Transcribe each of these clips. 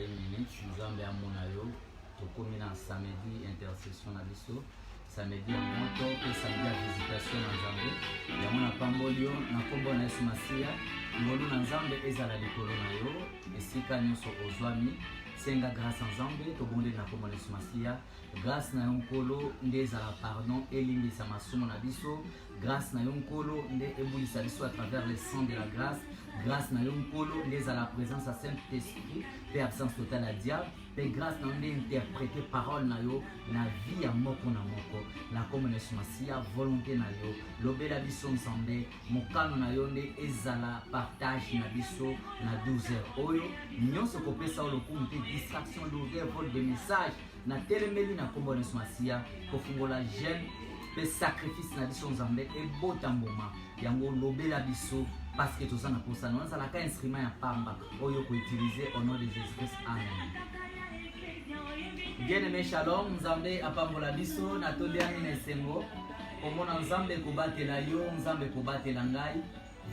ya minute nzambe amonayo tokomi na samedi intercession na biso samedi ya moto pe samedi ya visitation na nzambe yango na pambolio na kombo na Yesu Masia ngolu na nzambe ezala likolo na yo esika nyonso ozwami senga grâce nzambe tobonde na kombo na Yesu Masia grâce na yo nkolo nde ezala pardon elimbisa masumu na biso grâce na yo nkolo nde ebulisa biso à travers le sang de la grâce na yo nkolo nde ezala la présence à Saint-Esprit pe absence totale à diable pe grâce na yo nde interpréter parole na yo na vie ya moko na moko na kombo na Yesu Masia volonté na yo lobela biso nzambe mokano na yo nde ezala partage na biso na 12 heures oyo nyonso kopesa o lokumu te distraction d'ouvrir vol de message na telemeli na kombo na Yesu Masia kofungola jeune pe sacrifice na biso nzambe ebota mboma yango lobela biso parce que tout ça na posa na ça la ka instrument ya pamba oyo ko utiliser au nom de Jésus-Christ amen. Bien-aimé shalom nzambe apambola biso na toliani na esengo komona nzambe kobatela yo nzambe kobatela ngai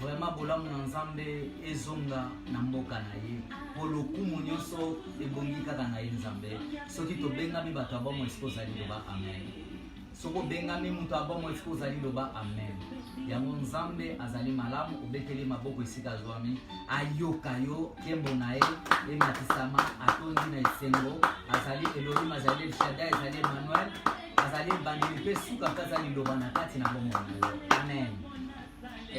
vraiment bolamu na nzambe ezonga na mboka na ye polokumu nyonso ebongi kaka na ye nzambe soki tobengami bato abomo eskozali loba amen soko bengami mutu abomo eskozali loba amen yango nzambe azali malamu obeteli maboko esika zwami ayoka yo kembo na ye ematisama atondi na esengo azali Elohim azali El Shaddai azali Emmanuel azali bandeli pe suka kazali loba na kati na bomo na yo amen.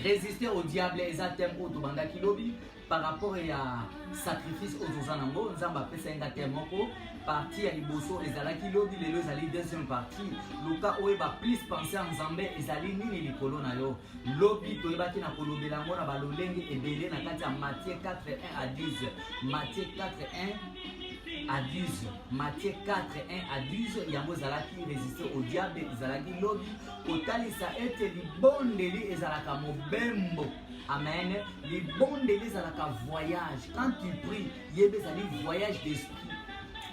Résister au diable exactement au tobanda kilobi par rapport à sacrifice aux ozanango nzamba pesa nga temoko partie ya liboso ezala kilobi lelo ezali deuxième partie luka oyeba plus penser en nzambe ezali nini likolo na yo lobi toyebaki na kolobela ngo na balolenge ebele na kati ya Matthieu 4:1 à 10 Matthieu 4:1 à 10 Matthieu 4:1 à 10 yango ezalaki résister au diable ezalaki lobi kotalisa ete libondeli ezalaka mobembo amen libondeli ezalaka voyage quand tu pries yebe ezali voyage d'esprit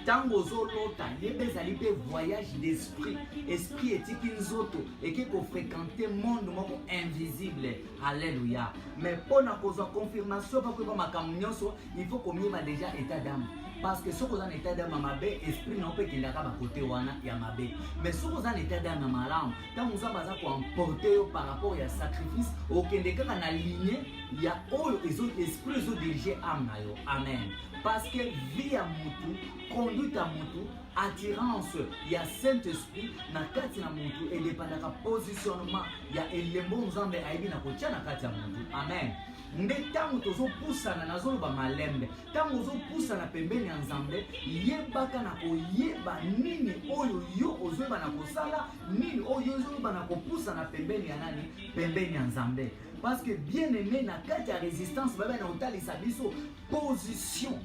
tango zolota yebe ezali pe voyage d'esprit esprit etiki nzoto eke kofréquenter monde moko invisible alléluia mais pona kozwa confirmation pa koyeba makambo nyonso il faut komieba déjà état d'âme parce que si vous avez un état d'âme mabe esprit non peut qu'il a côté wana ya mabe mais si vous avez un état d'âme malamu tant vous avez ko emporter par rapport à sacrifice okende kaka na ligne ya oyo esprit zo diriger âme na yo amen parce que vie ya mutu conduite à mutu attirance ya Saint-Esprit na kati na mutu et dépendaka positionnement ya elembo nzambe aibi na kotia na kati ya mutu amen. Nde tango tozo pusana na zolo ba malembe tango zo pusana pembeni ya nzambe yebaka na koyeba nini oyo yo ozoba na kosala nini oyo ozoba na kopusana pembeni ya nani pembeni ya nzambe parce que bien aimé na kati ya résistance baba na otalisa biso position.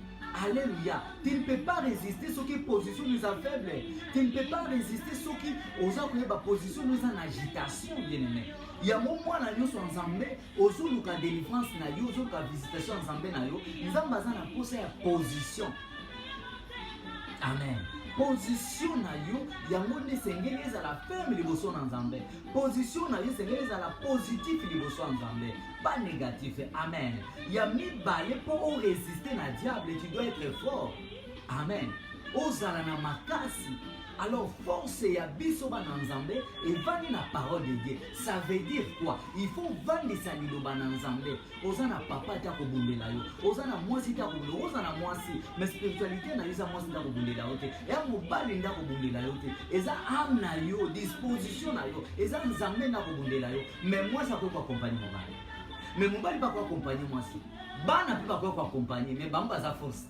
Alléluia. Tu ne peux pas résister ce qui position nous a faible. Tu ne peux pas résister ce qui aux position nous en agitation bien aimé. Il y a mon moi na nyonso nzambe ozuluka délivrance na yo ozuluka visitation nzambe na yo nzambe azana posa ya position amen. Position na yo yango nde sengeli ezala ferme liboso na nzambe position na yo sengeli ezala positif liboso na nzambe pas négatif amen. Ya mibale pour résister na diable tu dois être fort amen ozala na makasi. Alors force ya biso bana nzambe et vani na parole de Dieu. Ça veut dire quoi? Il faut vandi sa liloba na nzambe. Ozana papa ta kobundela yo. Ozana mwasi ta kobundela. Ozana mwasi. Mais spiritualité na yuza mwasi ta kobundela yo te. Ya mobali nda kobundela yo te. Eza âme na yo, disposition na yo. Eza nzambe na kobundela yo. Mais moi ça peut pas accompagner mobali. Mais mobali pas accompagner mwasi. Bana peut pas accompagner mais bamba za force.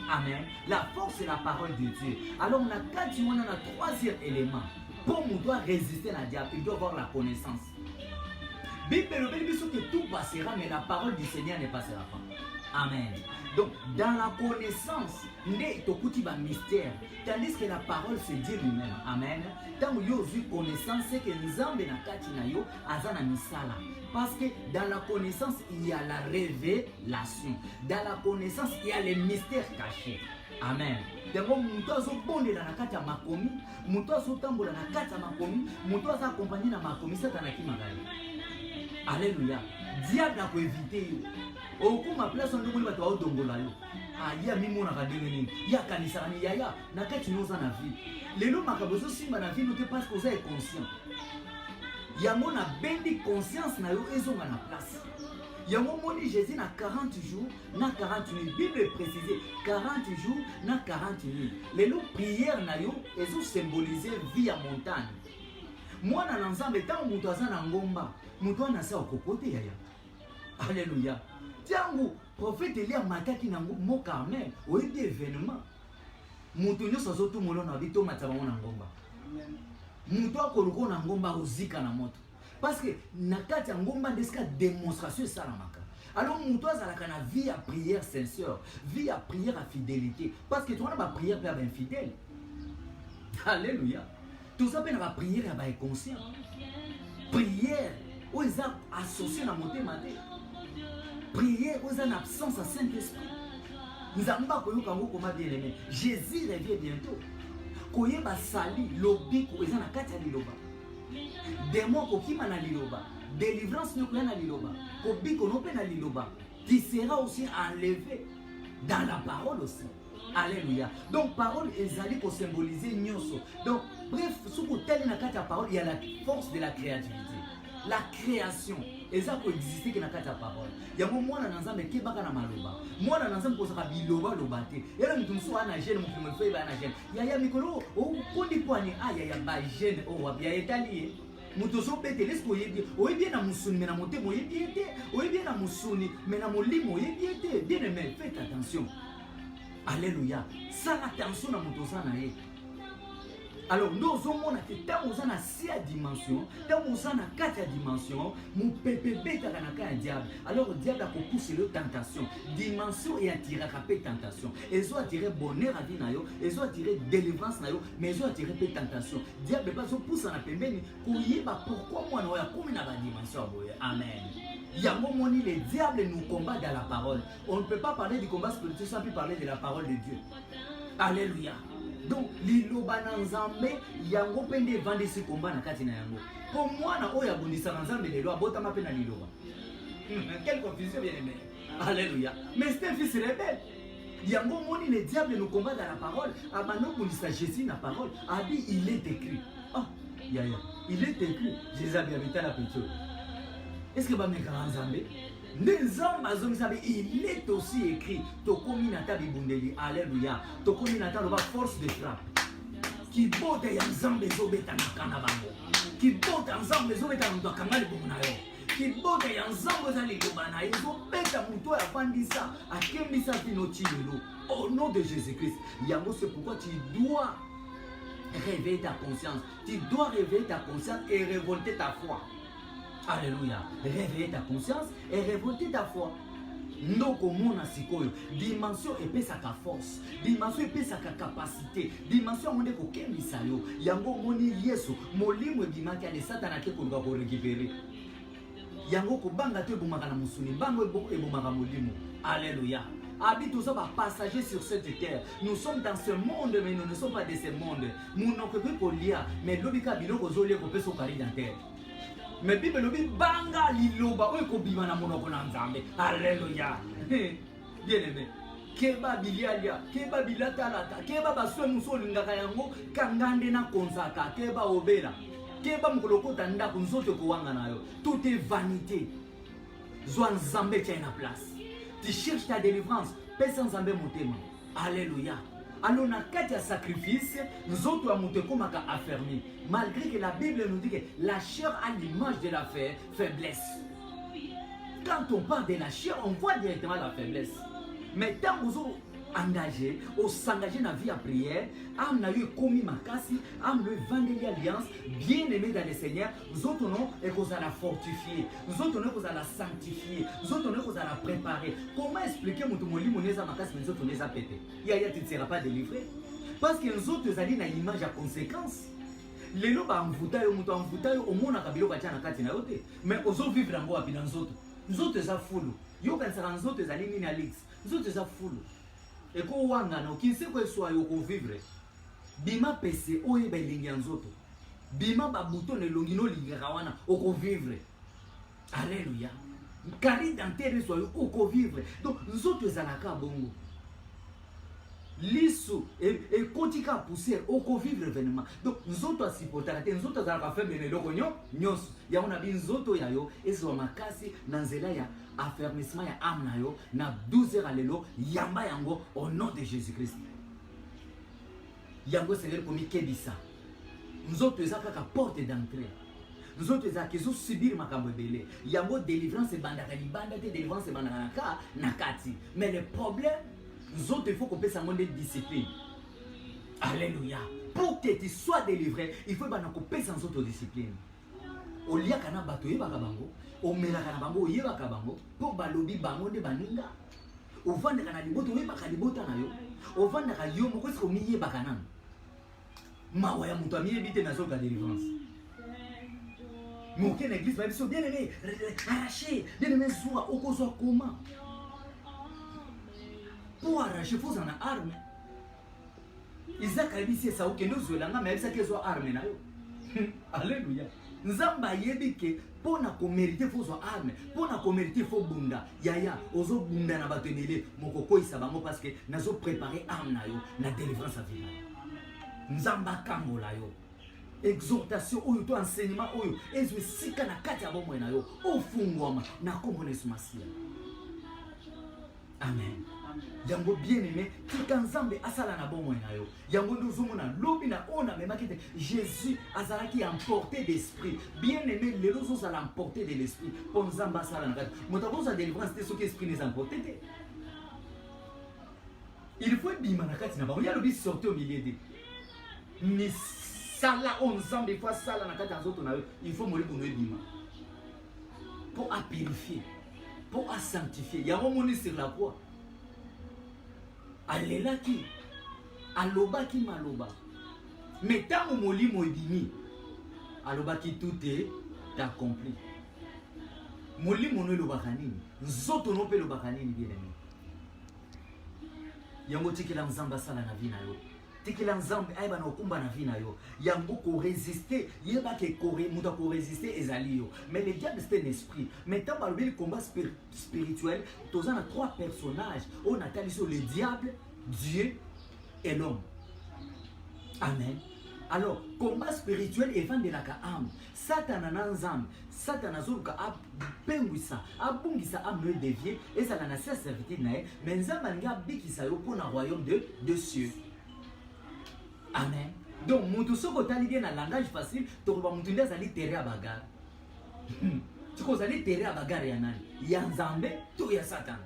Amen. La force c'est la parole de Dieu. Alors on a quatre on a un troisième élément. Pour nous doit résister à la diable, il doit avoir la connaissance. Bible que tout passera, mais la parole du Seigneur ne passera pas. Amen. Donc, dans la connaissance, n'est au ba mystère. Tandis que la parole, c'est Dieu lui-même. Amen. Tant que vous avez connaissance, c'est que nous avons yo azana misala. Parce que dans la connaissance, il y a la révélation. Dans la connaissance, il y a les mystères cachés. Amen. D'abord, mutu azobondela na kati ya makomi, mutu azotambola na kati ya makomi, mutu aza accompagné na makomi, Satan akimaka. Alléluia. diable a éviter yo. Okuma place on ndeko bato odongola yo. Ah ya mimo na kadenge nini. Ya kanisa ni yaya na kati noza na vie. Lelo makabozo simba na vie note parce que vous êtes conscient. Yango na bendi conscience na yo ezonga na place. Yango moni Jésus na 40 jours na 40 nuits. Bible précisé 40 jours na 40 nuits. Lelo prière na yo ezo symboliser vie à montagne. Mwana na nzambe tango mutu aza na ngomba, mutu ana sa okokote yaya. Alléluia. Tiango prophète Elia mataki na mo Carmel, oyebi événement. Mutu nyoso azotu molo na bito mataba na ngomba. Mutu akoloko na ngomba ozika na moto. Parce que na kati ya ngomba ndeska démonstration ça na maka. Alors mutu azalaka na vie à prière sincère, vie à prière à fidélité. Parce que tu as ba prière pour être infidèle. Alléluia. Tout ça peut avoir prière à être conscient. Prière, où ils sont associés à monter matin. Prière, où ils sont en absence à Saint-Esprit. Nous avons pas connu comment bien aimé. Jésus revient bientôt. Koye ba sali lobi ko ils sont na kati ya liloba. Démon ko kima na liloba. Délivrance no ko na liloba. Ko biko no pe na liloba. Qui sera aussi enlevé dans la parole aussi. Alléluia. Donc parole ezali pour symboliser nyoso. Donc bref, sous tel na kati ya parole, il y a la force de la créativité. La création eza ko exister que na kati ya parole. Yango mwana na nzambe ke baka na maloba. Mwana na nzambe ko saka biloba lobate. Yela mutu musu ana jeune mutu mfe ba na jeune. Ya mikolo o kondi kwani aya ya ba jeune o wa ya etali. Mutu so bete lesko yebi. Oyebi na musuni mena motemo yebi ete. Oyebi na musuni mena molimo yebi ete. Bien aimé, faites attention. Alléluia. Ça attention à mon sana. Alors nous avons que tant nous avons 6 dimensions, tant nous avons 4 dimensions, mon PPB est un diable. Alors le diable a poussé la tentation. Dimension et attirer la tentation. Ils ont attiré bonheur à vie, ils ont attiré délivrance, mais ils ont attiré la tentation. Diable pas pousse à la PPB. Pourquoi moi nous avons combien de dimensions? Amen. Yango moni, les diables nous combattent dans la parole. On ne peut pas parler du combat spirituel sans plus parler de la parole de Dieu. Alléluia. Donc, liloba na nzambe, yango pende vande ce combat na kati na yango. Pour moi, na oya bondisa na nzambe lelo abota mape na liloba. Quelle confusion bien aimé. Alléluia. Mais c'est un fils rebelle. Yango moni, les diables nous combattent dans la parole. Abano bondisa Jésus na parole. Abi, il est écrit. Ah, yaya. Il est écrit. Jésus a bien habité la petite. Est-ce que il est aussi écrit alléluia force de frappe qui bote ya nzambe ezobeta na kana bango qui bote nzambe ezobeta na kanga libomo na yo qui bote ya nzambe ezali liloba na ezobeta muto ya fandisa akembisa fino chilelo au nom de Jésus-Christ. Yango, c'est pourquoi tu dois réveiller ta conscience, tu dois réveiller ta conscience et révolter ta foi. Alléluia. Réveiller ta conscience et révolter ta foi. Ndoko mona sikoyo. Dimension epesa ka force. Dimension epesa ka capacité. Dimension monde ko kembisa yo. Yango moni Yesu. Molimo ebimaki ale Satan ate ko ko récupérer. Yango ko banga te bomaka na musuni. Bango ebomaka molimo. Alléluia. Habite aux passagers sur cette terre. Nous sommes dans ce monde, mais nous ne sommes pas de ce monde. Nous n'avons que pour lire, mais l'obika biloko zolé ko peso kari dans terre. Mais Bible lobi banga liloba oyo ko bima na monoko na nzambe. Alléluia. Bien aimé. Keba bilialia, keba bilatalata, keba baswe musoli ngaka yango kangande na konzaka, keba obela. Keba mukoloko tanda kunzoto ko wanga nayo. Tout est vanité. Zwa nzambe tient na place. Tu cherches ta délivrance, paix sans nzambe motema. Alléluia. Alors, dans le cas de sacrifice, nous autres avons été affermis. Malgré que la Bible nous dit que la chair a l'image de la faiblesse. Quand on parle de la chair, on voit directement la faiblesse. Mais tant que vous engagé, vous s'engagez dans la vie à prière, vous avez commis ma casse, vous avez vendu l'alliance, bien aimé dans le Seigneur, vous autres non, et vous allez la fortifier, vous autres non, vous allez la sanctifier, vous autres non, vous allez la préparer. Comment expliquer mon toumoli, mon nez à ma casse, mais vous autres les a pété? Tu ne seras pas délivré. Parce que nous autres, vous allez dans l'image à conséquence. Les lots en foutaille, au monde à Kabilo Bachana Katina, mais aux autres vivre en bois, puis nous autres. Nous autres, nous sommes fous. Nous autres, nous allons à l'X. Nous autres, nous sommes fous. Et quand on a qui sait quoi soit au vivre, bima pc oye ba lingi nzoto, bima ba bouton ne longino lingerawana au vivre. Alléluia. Carré dentaire soit au vivre. Donc nous autres zalaka bongo. Lisso et kotika pousser au vivre événement. Donc nous autres supporter nous autres zalaka faire bien le konyo nyos. Ya on a bien nous autres ya yo et so makasi nanzela ya affermissement ya âme na yo na 12h alelo yamba yango au nom de Jésus-Christ. Yango Seigneur comme kebisa. Nous autres zalaka porte d'entrée. Nous autres qui sont subir makambo belé. Yango délivrance bandaka libanda te délivrance bandaka nakati. Mais le problème, nous autres il faut qu'on puisse avoir des disciplines. Alléluia. Pour que tu sois délivré, il faut qu'on puisse en autre discipline. Au lieu kana bato yebaka bango, au melaka na bango yebaka bango, pour balobi bango de baninga. Au vendre kana liboto yebaka libota na yo. Au vendre ka yo moko ko mi yebaka nan. Mawa ya mutu amiyebite na zo ka délivrance. Mais aucune église va dire bien aimé, arracher, bien aimé, soit au cause comment. Pour arracher, il faut en arme. Isaac a dit c'est ça, ok, nous sommes là, mais ça qui soit arme. Alléluia. Nous avons dit que pour nous mériter, il faut soit arme. Pour nous mériter, il faut bunda. Yaya, ozo bunda na batenele, mon coco il s'abango parce que nous avons préparé arme na yo, na délivrance à vivre. Nous avons kango la yo. Exhortation oyo to enseignement oyo ezwe sika na kati ya bomwe na yo ofungwama na kombo na Yesu Masia. Amen. Yango bien aimé tika nzambe asala na bomwe na yo. Yango ndozumo na lobi na ona memaki te Jésus azalaki emporté d'esprit. Bien aimé les choses sont emporté de l'esprit. Pour nzamba asala na kati. Motaboza sa délivrance te soki esprit les emporté te. Il faut bima na kati na ba. Ya lobi sortir au milieu de ni sala ensemble des fois sala na kati nzoto na yo il faut moli bono ebima pour à purifier pour à sanctifier ya moni sur la croix alelaki alobaki maloba mais tant moli mo ebimi alobaki tout est accompli moli mono lobaka nini nzoto no pe lobaka nini bien aimé yango tikela nzamba sala na vie na yo tikela nzambe aiba na okumba na vie na yo yango ko résister yeba ke muta ko résister ezali yo mais le diable c'est un esprit maintenant ba le combat spirituel toza na trois personnages on attend sur le diable Dieu et l'homme. Amen. Alors combat spirituel est fan de la âme Satan na nzambe Satan azuluka apengwisa abungisa ame dévier et ça na sa servitude na mais nzambe alinga bikisa yo pour na royaume de cieux. Amen. Donc, mutu soko tali bien na langage facile, to ba mutu ndeza li terre à bagarre. Tu cause ali terre à bagarre ya nani? Ya nzambe to ya Satan.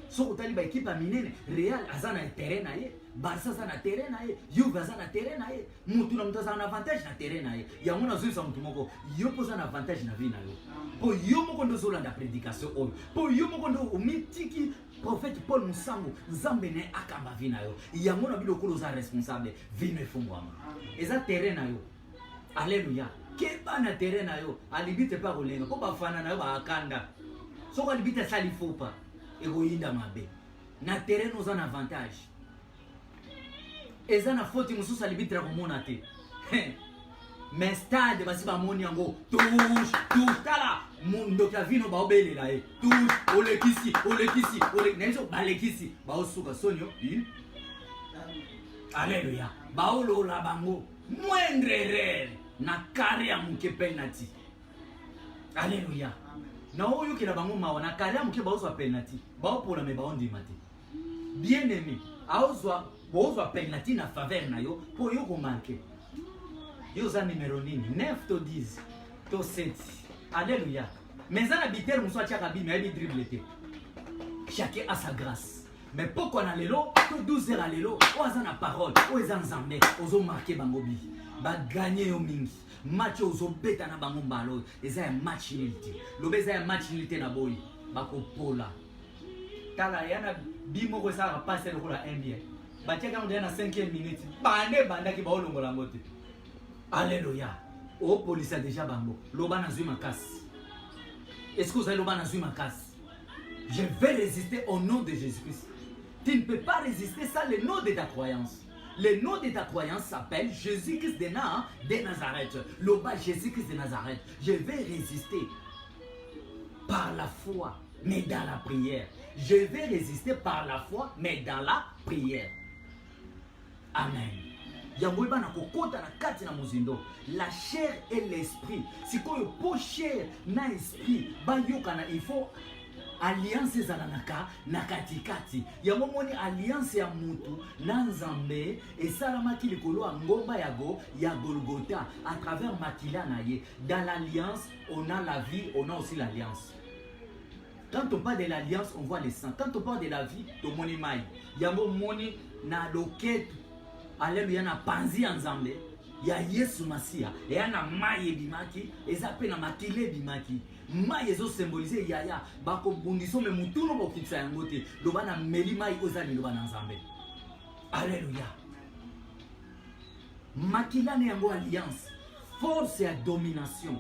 Soko tali ba équipe minene, Real azana terrain na ye, Barça azana terrain na ye, Juve azana terrain na ye. Mutu na mutu azana avantage na terrain na ye. Ya mona zuisa mutu moko, yo poza na avantage na vie na yo. Po yo moko ndo zolanda prédication oyo. Po yo moko ndo umitiki prophète Paul Musango nzambe ne akamba vina yo yango na biloko za responsable vino efungwama eza terrain na yo. Alléluia. Keba na terrain na yo alibite pa kolenga po bafana na yo ba akanda soko alibite sali fopa egoyinda mabe na terrain oza na avantage eza na faute mususu alibite ra komona te mais stade basi ba moni yango touche tala mundo ka vino ba obelela e touche olekisi nezo balekisi ba osuka sonyo Alléluia. Ba olola bango moindre na kare ya muke penalty. Alléluia. Na oyo ki na bango mawa na kare ya muke ba ozo penalty ba opola me ba ondima te. Bien aimé ozo penalty na faveur na yo po yo ko marquer. Yo za numéro nini 9 to 10 to 7. Alléluia. Mais ça habiter muso atia kabi mais il dribble te. Chacun a sa grâce. Mais pourquoi na lelo to 12 heures lelo o za na parole o za nzambe ozo marquer bango bi ba gagner yo mingi match ozo beta na bango mbalo eza ya match nilité lobeza ya match nilité na boyi bako pola tala yana bimo ko sa passer ko la NBA batia kama na 5e minute banda ki ba olongola ngote. Alléluia. O police a déjà bango loba na zui makasi. Est-ce que vous allez loba na zui makasi? Je vais résister au nom de Jésus-Christ. Tu ne peux pas résister ça, le nom de ta croyance. Le nom de ta croyance s'appelle Jésus-Christ de Nazareth. Loba Jésus-Christ de Nazareth. Je vais résister. par la foi, mais dans la prière. Je vais résister par la foi, mais dans la prière. Amen. Yango eba na kokota na kati na muzindo. La chair et l'esprit. Sikoyo po chair na esprit ba yokana, il faut alliance ezalanaka na katikati. Yango moni alliance ya mutu na Nzambe esalamaki likolo ya ngomba ya Golgotha à travers makila na ye. Dans l'alliance, on a la vie, on a aussi l'alliance. Quand on parle de l'alliance, on voit le sang. Quand on parle de la vie, to moni mai. Yango moni na loketu. Alléluia na panzi ya Nzambe. Ya Yesu Masia. Et na mai bimaki. Ezape na makile bimaki. Mai ezo symboliser yaya. Bako bundiso me mutuno bokitsa yango te. Loba na meli mai ozali loba na Nzambe. Alléluia. Makila ne yango alliance. Force ya domination.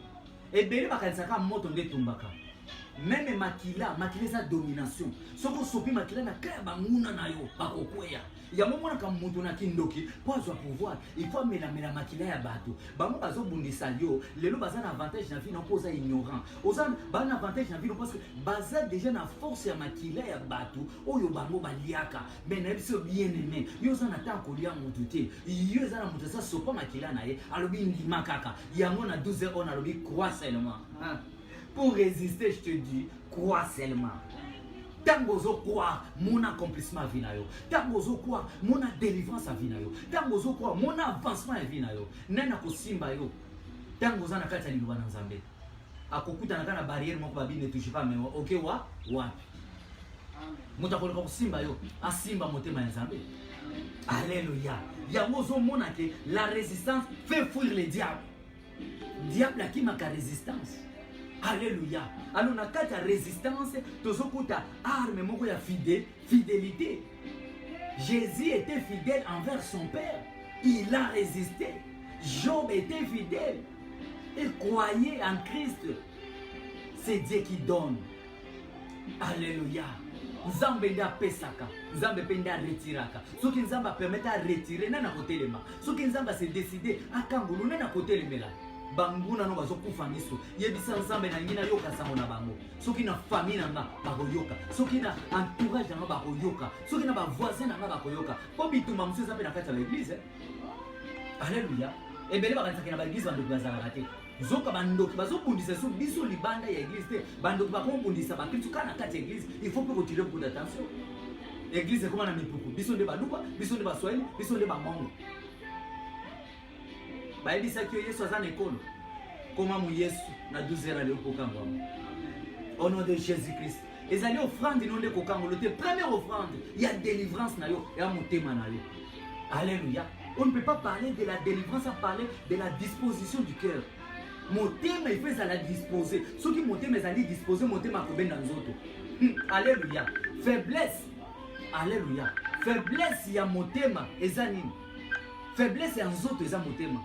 Ebele bakanisaka moto nde tumbaka. Même makila eza domination. Soko sopi makila na kaya banguna na yo bakokweya. Ya momona ka mutu na kindoki po azwa pouvoir. Il faut mela makila ya bato. Bango bazo bundisa yo, lelo baza na avantage na vie na poza ignorant. Ozan ba na avantage na vie parce que baza déjà na force ya makila ya bato oyo bango baliaka. Mais na biso bien aimé. Yo za na ta ko lia mutu te. Yo za na mutu sa sopa makila na ye. Alobi ndima kaka. Yango na 12 heures on alobi croix seulement. Pour résister, je te dis, crois seulement. Tango zo croire mon accomplissement vina yo. Tango zo croire mon délivrance vina yo. Tango zo croire mon avancement vina yo. Nena ko simba yo. Tango za na kati ya liloba na Nzambe. Akokuta na kana barrière moko babi ne touche pas mais OK wa wa. Muta ko ko simba yo. Asimba motema ya Nzambe. Alléluia. Yango zo mona ke la résistance fait fuir le diable. Diable a qui ma résistance. Alléluia. Alors, na kati ya résistance, tozokuta arme moko ya fidélité. Jésus était fidèle envers son Père. Il a résisté. Job était fidèle. Il croyait en Christ. C'est Dieu qui donne. Alléluia. Nzambe nda pesaka, Nzambe penda retiraka. Soki Nzambe permet à retirer na kotelema. Soki Nzambe se décider akangulu na kotelemela. Banguna no bazokufa miso. Yebisa Nzambe na ngina yoka sango na bango. Soki na famille nanga bakoyoka. Soki na entourage nanga bakoyoka. Soki na ba voisin nanga bakoyoka. Po bituma mse zape na kati ya l'église. Alléluia. Ebele bakanisa na ba église bando bazala te. Zoka bandoki bazobundisa so biso libanda ya église te. Bandoki bakombundisa ba kristo kana kati ya église. Il faut que vous tirez beaucoup d'attention. Église comment na mipuku. Biso nde baluka, biso nde baswahili, biso nde bamongo. Baebisa ki Yesu aza na ekolo. Koma mu Yesu na 12 heures leo kokangwa. Au nom de Jésus-Christ. Ezali offrande non de kokangolo te. Première offrande, il y a délivrance na yo, ya motema na yo. Alléluia. On ne peut pas parler de la délivrance sans parler de la disposition du cœur. Motema il fait à la disposer. Ceux qui motema ezali disposer motema ko benda nzoto. Alléluia. Faiblesse. Alléluia. Faiblesse ya motema ezani. Faiblesse ya nzoto eza motema.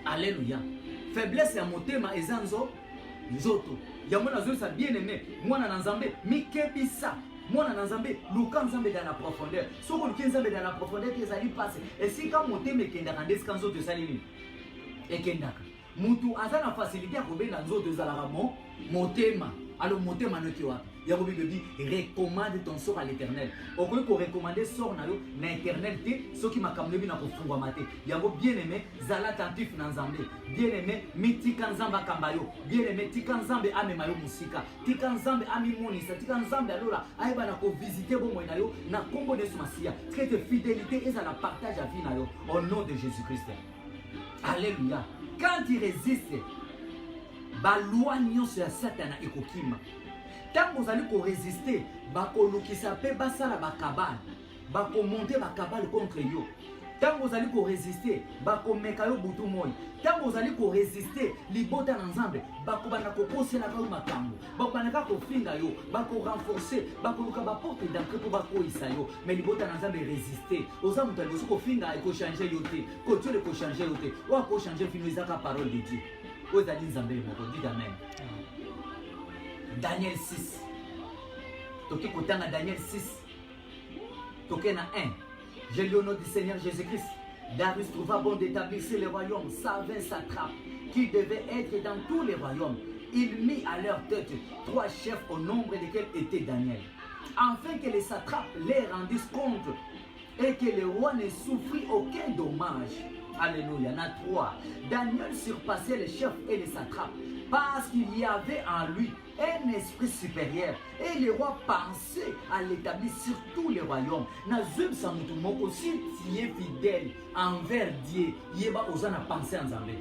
Alléluia. Faiblesse ya motema eza nzoto. Yango na zosa bien aimé. Mwana na Nzambe mikebisa. Mwana na Nzambe luka Nzambe dans la profondeur. Soko luka Nzambe dans la profondeur ezali passe. Et si quand motema ekendaka ndeska nzoto ezali nini? Ekendaka. Mutu aza na facilité ya kobenda nzoto ezalaka motema. Alors motema noki wapi? Yako Bible dit recommande ton sort à l'Éternel. Okoki ko recommander sort na yo na Éternel te soki makambo bi na kofungwa mate. Yako bien aimé zala attentif na Nzambe. Bien aimé mitika Nzamba kambayo. Bien aimé tika Nzambe amema yo musika. Tika Nzambe amimonisa. Tika Nzambe alola aiba na ko visiter bo moyo na yo na kombo de Masia. Traite fidélité et ça la partage à vie na yo au nom de Jésus-Christ. Alléluia. Quand il résiste ba loi nyonso ya Satana ekokima. Tant que vous allez résister, bakolukisa pe basala bakabal, bakomonter bakabal contre yo. Tant que vous allez résister, bakomeka yo butu moyi. Tant que vous allez résister, libota na Nzambe, bakobana kokosela ka makambo. Bakobana ko finga yo, bako renforcer, bakoluka ba porte d'entrée pour bakoisa yo. Mais libota na Nzambe résister. Oza mutu ali ko finga eko changer yo te. Ko Dieu le ko changer yo te. Ou ko changer fino ezaka parole de Dieu. Ou ezali Nzambe moko, dit amen. Daniel 6. Toki kotanga Daniel 6. Toki na 1. Je lis au nom du Seigneur Jésus-Christ. Darius trouva bon d'établir le royaume, sa 20 satrapes, qui devaient être dans tous les royaumes. il mit à leur tête 3 chefs au nombre desquels était Daniel, afin que les satrapes les rendissent compte et que le roi ne souffrit aucun dommage. Alléluia. Il y en a 3. Daniel surpassait les chefs et les satrapes parce qu'il y avait en lui un esprit supérieur. Et le roi pensait à l'établir sur tous les royaumes. Nazum Samutumon aussi, tu es fidèle envers Dieu. Yeba Ozana pensé en Zambé.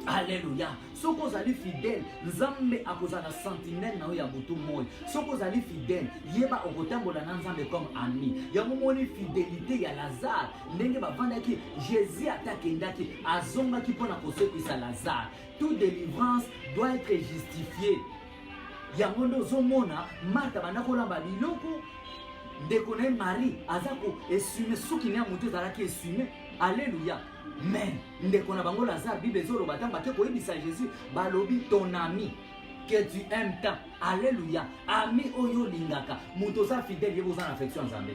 Alléluia. Si vous êtes fidèle, Nzambe akozana sentinelle na ya butu moy. Si vous êtes fidèle, yeba okotambola na Nzambe comme ami. Ya momoni fidélité ya Lazare. Ndenge bavanda ki Jésus atakendaki azonga ki pona kosekisa Lazare. Toute délivrance doit être justifiée. Ya ngondo zomona Martha banakolamba biloko ndekone Marie azako essume suki ne mutu zalaki essume. Alléluia. Mais ndekona bango Lazare Bible ezolo batamba ke koyebisa Jésus balobi ton ami que tu aimes tant. Alléluia. Ami oyo lingaka muto za fidèle yebo za affection Nzambe.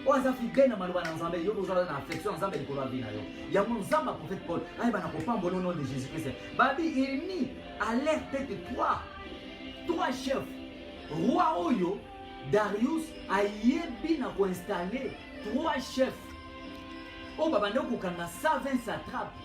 Oza fidèle na maloba na Nzambe yebo za na affection Nzambe likolo abina yo. Ya Nzamba prophète Paul ay bana ko pambo nom de Jésus Christ. Babi il mit à leur tête 3 chefs. Roi oyo Darius a yebi na ko installer 3 chefs. Oh babande kokanga 120 satrapes.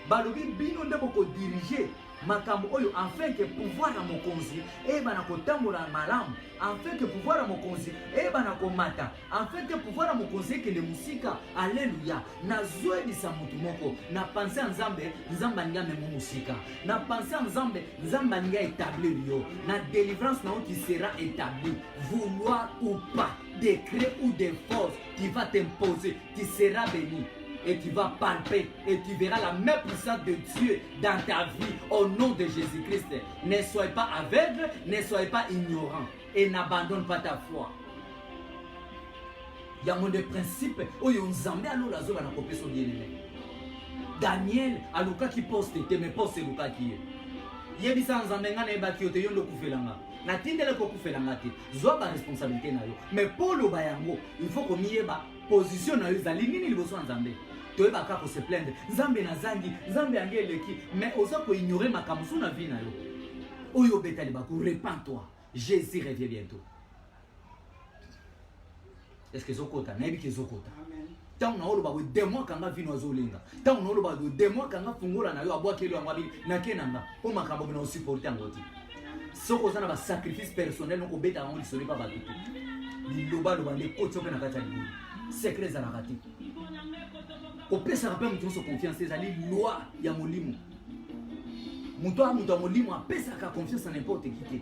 Balobi bino nde boko diriger makambo oyo afin que pouvoir na mokonzi e bana kotambola malamu, afin que pouvoir na mokonzi e bana komata, afin que pouvoir na mokonzi ke le musika. Alléluia. Na zoebisa mutu moko na penser en Nzambe, Nzamba nga memo musika. Na penser en Nzambe, Nzamba nga établir yo. Na délivrance na qui sera établie, vouloir ou pas, décret ou de force qui va t'imposer, tu seras béni. Et tu vas palper et tu verras la main puissante de Dieu dans ta vie au nom de Jésus-Christ. Ne soyez pas aveugle, ne soyez pas ignorant et n'abandonne pas ta foi. Il y a mon principe où il y a un Zambé à l'eau la zone à la son bien-aimé. Daniel a Luka qui poste, mais poste Luka qui est. Il y a des gens qui ont été qui ont fait na tindele ko kufelanga te zo ba responsabilité na yo mais pour le bayango il faut qu'on y eba position na yo zali nini liboso Nzambe to eba ka ko se plaindre Nzambe na zangi Nzambe angeleki mais oza ko ignorer makambo na vie na yo oyo betali ba ko repens-toi Jésus revient bientôt. Est-ce que zokota na ebi ke zokota amen tant na oloba we demo kanga vino azolenga tant na oloba we demo kanga fungola na yo abwakeli yango abi na kenanga o makambo na supporter ngoti. Soko zana ba sacrifice personnel non obeta on lisoli ba batutu. Liloba loba le koto pe na kata libu. Secret za nakati. Opesa rappel mutu so confiance ezali loi ya molimo. Mutu a molimo apesa ka confiance en n'importe qui.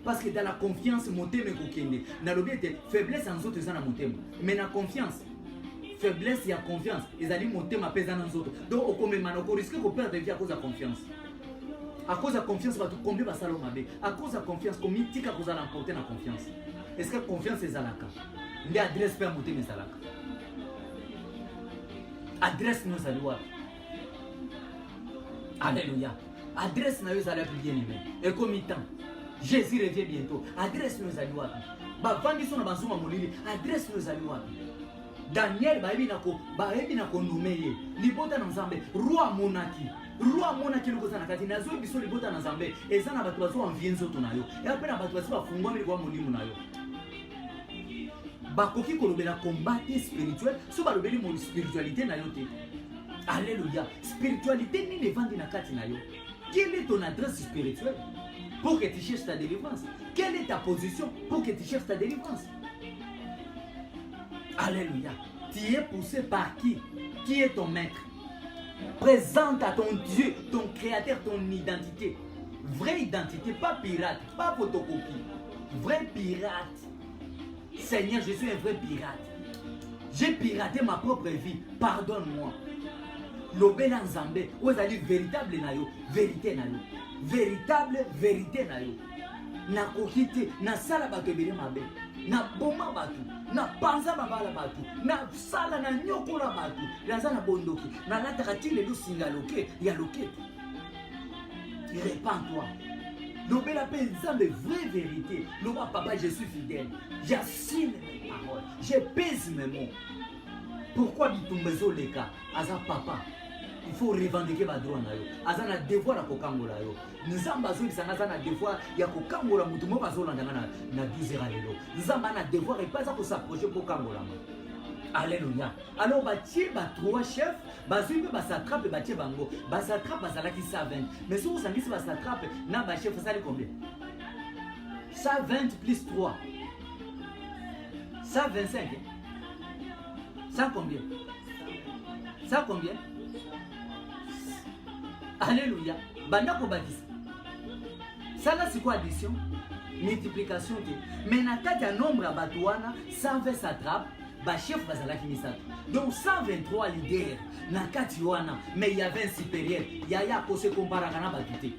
Parce que dans la confiance motema kokende. Na lobi ete faiblesse en autres zana motema. Mais na confiance faiblesse ya confiance ezali motema pesa na nzoto. Donc okomema na ko risque ko perdre vie à cause de la confiance. À cause de la confiance, combien va salon mabe? À cause de la confiance, combien tu as l'emporter la confiance? Est-ce que la confiance est zalaka? Il y a adresse pour monter mes zalaka. Adresse nous à l'ouat. Alléluia. Adresse nous à la bien aimé. Et comme il temps, Jésus revient bientôt. Adresse nous à l'ouat. Bavandi son abazuma molili. Adresse nous à l'ouat. Daniel baebi nako nomeye. Libota na Nzambe. Roi monaki. Roi monaki loko sana kati nazo biso libota na Nzambe. Eza na batu bazo envienzo to na yo. Et après na batu bazo bafungwa mili kwa molimo na yo. Bakoki kolobela combattre spirituel. So balobeli mo spiritualité na yo te. Alléluia. Spiritualité ni ne vandi na kati na yo. Quelle est ton adresse spirituelle pour que tu cherches ta délivrance? Quelle est ta position pour que tu cherches ta délivrance? Alléluia. Tu es poussé par qui? Qui est ton maître? Présente à ton Dieu, ton créateur, ton identité. Vraie identité, pas pirate, pas photocopie. Vrai pirate. Seigneur, je suis un vrai pirate. J'ai piraté ma propre vie. Pardonne-moi. Lobela Nzambe, vous allez véritable na yo, vérité na yo. Véritable vérité na yo. Na kokite, na sala bato ebele mabe. Na boma batu, na panza babala batu, na sala na nyokola batu, na na bondoki, na lataka tile lo singa loke, ya loke. Répands-toi. Lobela pe Nzambe vraie vérité. Loba papa, je suis fidèle. J'assume mes paroles. Je pèse mes mots. Pourquoi bitumbezo leka? Aza papa. il faut revendiquer ba droit na yo azana devoir ya kokangola yo nzamba azobisanga azana devoir ya kokangola mutu moko azolanda na 12 heures lelo nzamba na devoir epaza kosaproche po kangola ma alléluia alors batie ba trois chefs bazwi pe basatrape batie bango basatrape bazalaki 120 mais si osangisi basatrape na ba chef ça combien 120 plus 3 125 ça combien ça combien alléluia bandako bakisa ça là c'est quoi addition multiplication mais na kati ya nombre ya bato wana 120 satrape ba chef bazalaki misato donc 123 leaders na kati wana mais il y avait un supérieur yaya ko se comparaka na bato te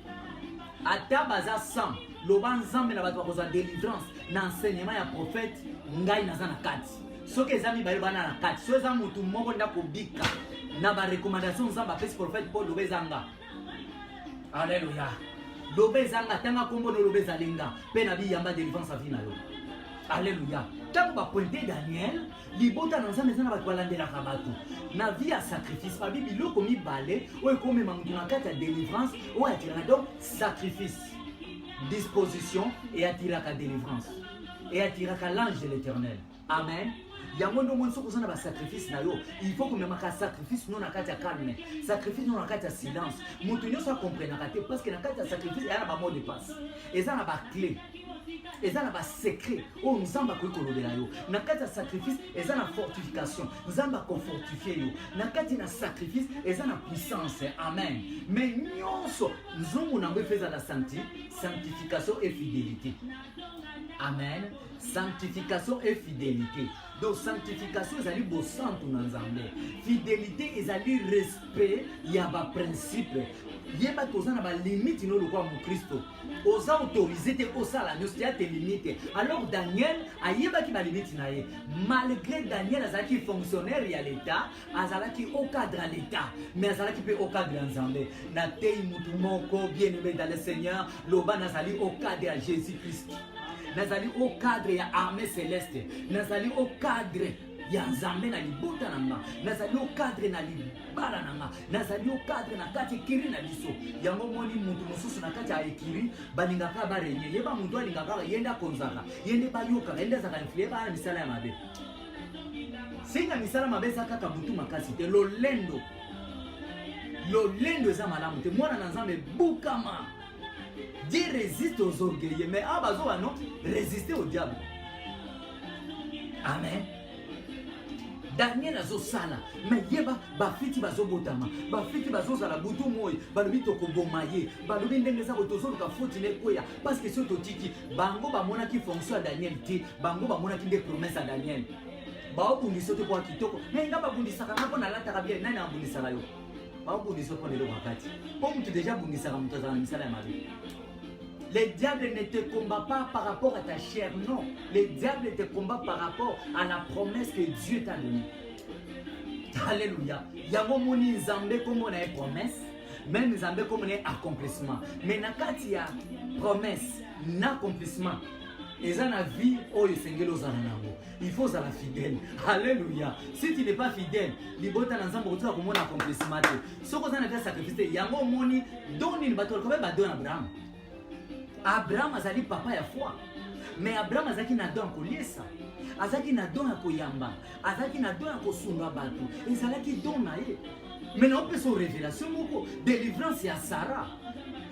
ata baza 100 loba nzambe na bato bakozwa délivrance na enseignement ya prophète ngai naza na kati soki eza mibale bana na kati so eza mutu moko nda kobika na ba recommandation nzambe apesi prophète Paul loba ezanga alléluia loba ezanga tanga kombo no loba ezalenga mpe na biyamba délivrance avi na yo alléluia tango bapointe Daniel libota na nzambe eza na bato balandelaka bato na vie ya sacrifice babi biloko mibale oyo ekomema mutu na kati ya délivrance oyo atiraka donc sacrifice disposition et atiraka délivrance et atiraka l'ange de l'éternel amen yango ndo moni sokozana ba sacrifice na yo il faut que ka sacrifice non na kati ya calme sacrifice non na kati ya silence mutu nyonso akomprenaka te parce que na kati ya sacrifice eya na ba mot de passe eza na ba clé eza na ba secret oyo nzambe akoki kolobela yo na kati ya sacrifice eza na fortification nzambe akofortifie yo na kati na sacrifice eza na puissance amen mais nyonso nzungu nango efeza la sanctification et fidélité amen sanctification et fidélité donc sanctification ezali bosantu na nzambe fidélité ezali respect ya ba principe yeba toza na ba limite no lokwa mu Kristo oza autorisé te osala nyonso te ate limite alors Daniel ayebaki ba limite na ye malgré Daniel azalaki fonctionnaire ya l'état azalaki au cadre ya l'état mais azalaki pe au cadre ya nzambe na tei mutu moko bien aimé dans le Seigneur loba nazali au cadre ya Jésus-Christ nazali au cadre ya armée céleste nazali au cadre ya nzambe na libota nanga nazali au cadre na libala nanga nazali au cadre na kati ekiri na biso yango moni mutu mosusu na kati ya ekiri balingaka barenye yeba mutu alingaka yenda konzaka yende bayoka yende zaka influer ba misala ya mabe singa misala mabe eza kaka butu makasi te lolendo eza malamu te mwana na nzambe bukama Dieu résiste aux orgueilleux, mais non, résister au diable. Amen. Daniel azo sala, mais yeba bafiti bazo botama, bafiti bazo zala butu moy, balobi toko bomaye, balobi ndenge za botozo ka foti ne koya, parce que soto tiki, bango ba mona ki fonction à Daniel ti, bango ba mona ki des promesses à Daniel. Ba obundisa te kwa kitoko, mais ngaba bundisa kana ko na lata ka bien nani abundisa yo. Ba obundisa ko lelo wakati. Pour mutu déjà bundisa ka mutu za misala ya mabe. Le diable ne te combat pas par rapport à ta chair, non. Le diable te combat par rapport à la promesse que Dieu t'a donnée. Alléluia. Yango moni nzambe comme on a une promesse, même nzambe comme on a un accomplissement. Mais nakati ya promesse, n'accomplissement. Et ça na vie oyo sengelo za nango. Il faut être fidèle. Alléluia. Si tu n'es pas fidèle, libota na nzambe otuka komona accomplissement. Soko za na ka sacrifice, yango moni doni ni bato ko ba don Abraham. Abraham azali papa ya foi. Mais Abraham azaki na don koliesa. Azaki na don ya koyamba. Azaki na don ya kosunga bato. Ezalaki don na ye. Mais na ope so révélation moko délivrance ya Sarah.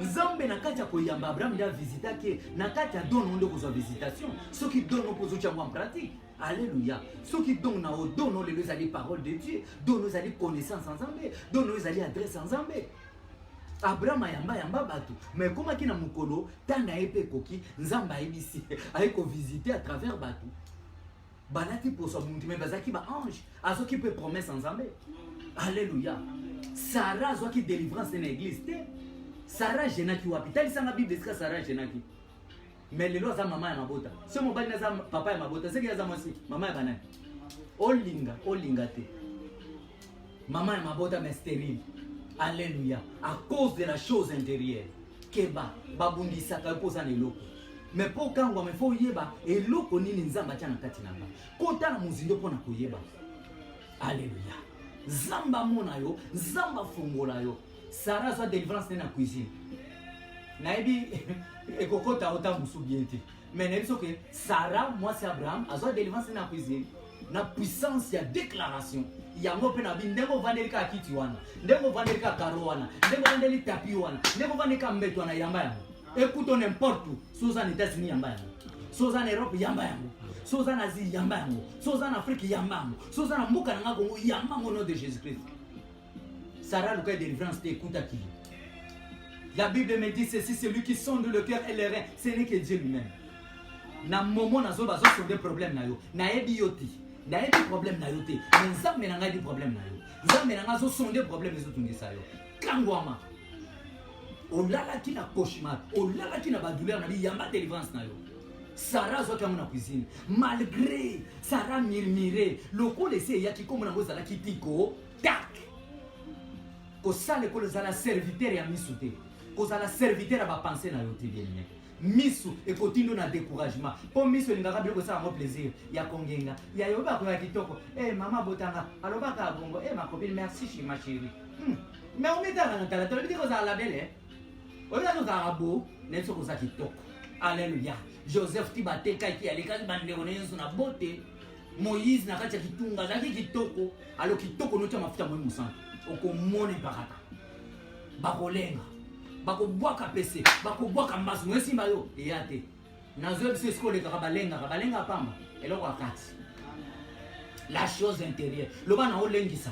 Nzambe na kati ya koyamba Abraham ya visita ke na kati ya don onde kozwa visitation. Soki don opozo chango en pratique. Alléluia. Soki don na o don no les ali parole de Dieu, don nos ali connaissance en Nzambe, don nos ali adresse en Nzambe. Abraham yamba bato mais comment ki na mukolo tanda epe koki nzamba ebisi ayeko visiter à travers bato balati pour son monde mais bazaki ba ange azoki peut promesse nzambe alléluia Sarah azoki délivrance dans l'église te Sarah jenaki wapi tali sanga bible ska Sarah jenaki mais lelo za mama ya mabota ce mobali na za papa ya mabota c'est que za mwasi mama ya banani olinga te mama ya mabota mais stérile. Alléluia. À cause de la chose intérieure. Keba, babundisa ka poza na eloko. Mais pour quand on me faut yeba, eloko nini nzamba tia na kati nanga. Kota na muzindo pona koyeba. Alléluia. Zamba mona yo, zamba fongola yo. Sarah soit délivrance dans la cuisine. Naebi ekokota ota musu bien te. Mais naebi que Sarah, moi c'est Abraham, a soit délivrance dans la cuisine. Na puissance ya déclaration. Yango pe na bi ndeko vandelika kiti wana. Ndeko vandelika karo wana. Ndeko vandelika tapi wana. Ndeko vandelika mbeto wana yamba yango. Écoute n'importe où. Soza en États-Unis yamba yango. Soza en Europe yamba yango. Soza en Asie yamba yango. Soza en Afrique yamba yango. Soza na mboka na Congo yamba au nom de Jésus-Christ. Sarah le cas de délivrance t'écoute à qui? La Bible me dit ceci, celui qui sonde le cœur et les reins, ce n'est que Dieu lui-même. Na moment na zo bazo sont des problèmes na yo. Na ebi yoti. Na ebi problème na yo te. Mais nzambe na ngai di problème na yo. Nzambe na ngai zo sont des problèmes zo tungisa yo. Kangwama. Olala ki na cauchemar. Olala ki na ba douleur na bi yamba délivrance na yo. Sarah zo kama na cuisine. Malgré Sarah murmurer, loko laissé ya ki comme na ngozala ki tiko. Tac. Ko sale ko la serviteur ya misute. Ko la serviteur ba penser na yo te bien. Misu ekotindo na découragement. Pour misu ngaka biloko ça mo plaisir. Ya kongenga. Ya yoba ko ya kitoko. Eh mama botanga. Aloba ka bongo. Eh ma copine merci ma chérie. Mais on met dans la tête. Tu dis que ça la belle. On a tout arabo. N'est-ce que ça kitoko. Alléluia. Joseph Tibateka qui allait quand bande on na beauté. Moïse na kati kitunga na kitoko. Alors kitoko no tia mafuta mo musantu. Okomone bakata. Bakolenga. Bakobwaka pese, bakobwaka mbasu mwesi mbayo eyate. Nazo biso skole ka balenga pamba. Eloko akati. La chose intérieure. Loba na olengisa.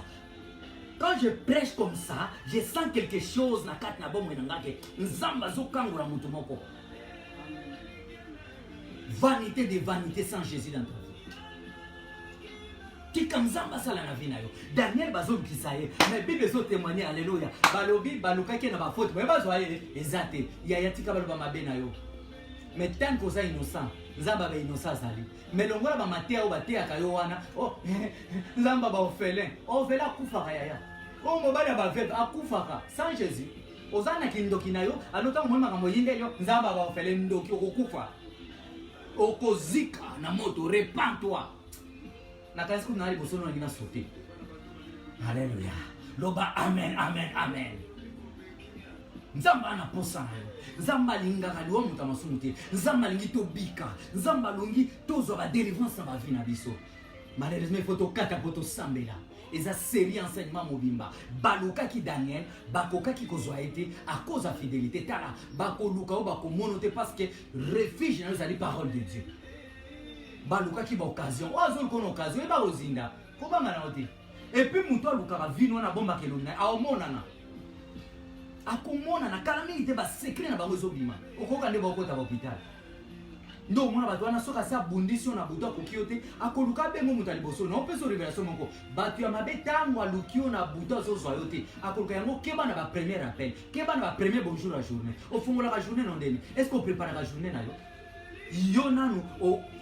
Quand je prêche comme ça, je sens quelque chose na kati na bomo ngake. Nzamba zo kangura mutu moko. Vanité de vanité sans Jésus dans ta vie. Kikamzamba sala na vie na yo. Daniel bazo kisaye, mais Bible so témoigner alléluia. Balobi baluka ke na ba faute, mais bazo aye ezate. Ya yatika baloba mabe na yo. Mais tant que ça innocent, nzamba ba innocent sali. Mais longola ba matea o batea ka yo wana. Oh, nzamba ba orphelin. Orphelin kufa ya. Oh mobali ba veuve akufa sans Jésus. Ozana kindoki na yo, alota mo makambo yinde yo, nzamba ba orphelin ndoki okufa. Okozika na moto, repends-toi. Nakasi kuna ali bosono ngina sauter. Alléluia. Loba amen amen amen. Nzamba na posa na yo. Nzamba linga kali wo muta masumuti. Nzamba lingi to bika. Nzamba longi tozo ba délivrance ba vie na biso. Malheureusement il faut to kata poto sambela. Eza série enseignement mobimba. Baluka ki Daniel, bakoka ki kozwa été à cause de fidélité tala. Bakoluka o bakomonote parce que refuge na zali parole de Dieu. Baluka ki ba occasion. Oazol kon occasion e ba ozinda. Ko ba ngana oti. Et puis muto luka vino na bomba kelona. A omonana. Akomona na kala mingi te ba secret na bango ezobima. Okoka nde ba okota ba hôpital. Ndo mona bato wana soka sa bundisi na buto kokiote akoluka bengo muta liboso na opeso révélation moko bato ya mabe tango alukio na buto zo zo yote akoluka yango keba na ba premier appel keba na ba premier bonjour la journée au fungola la journée non ndeni est-ce qu'on prépare la journée na yo nanu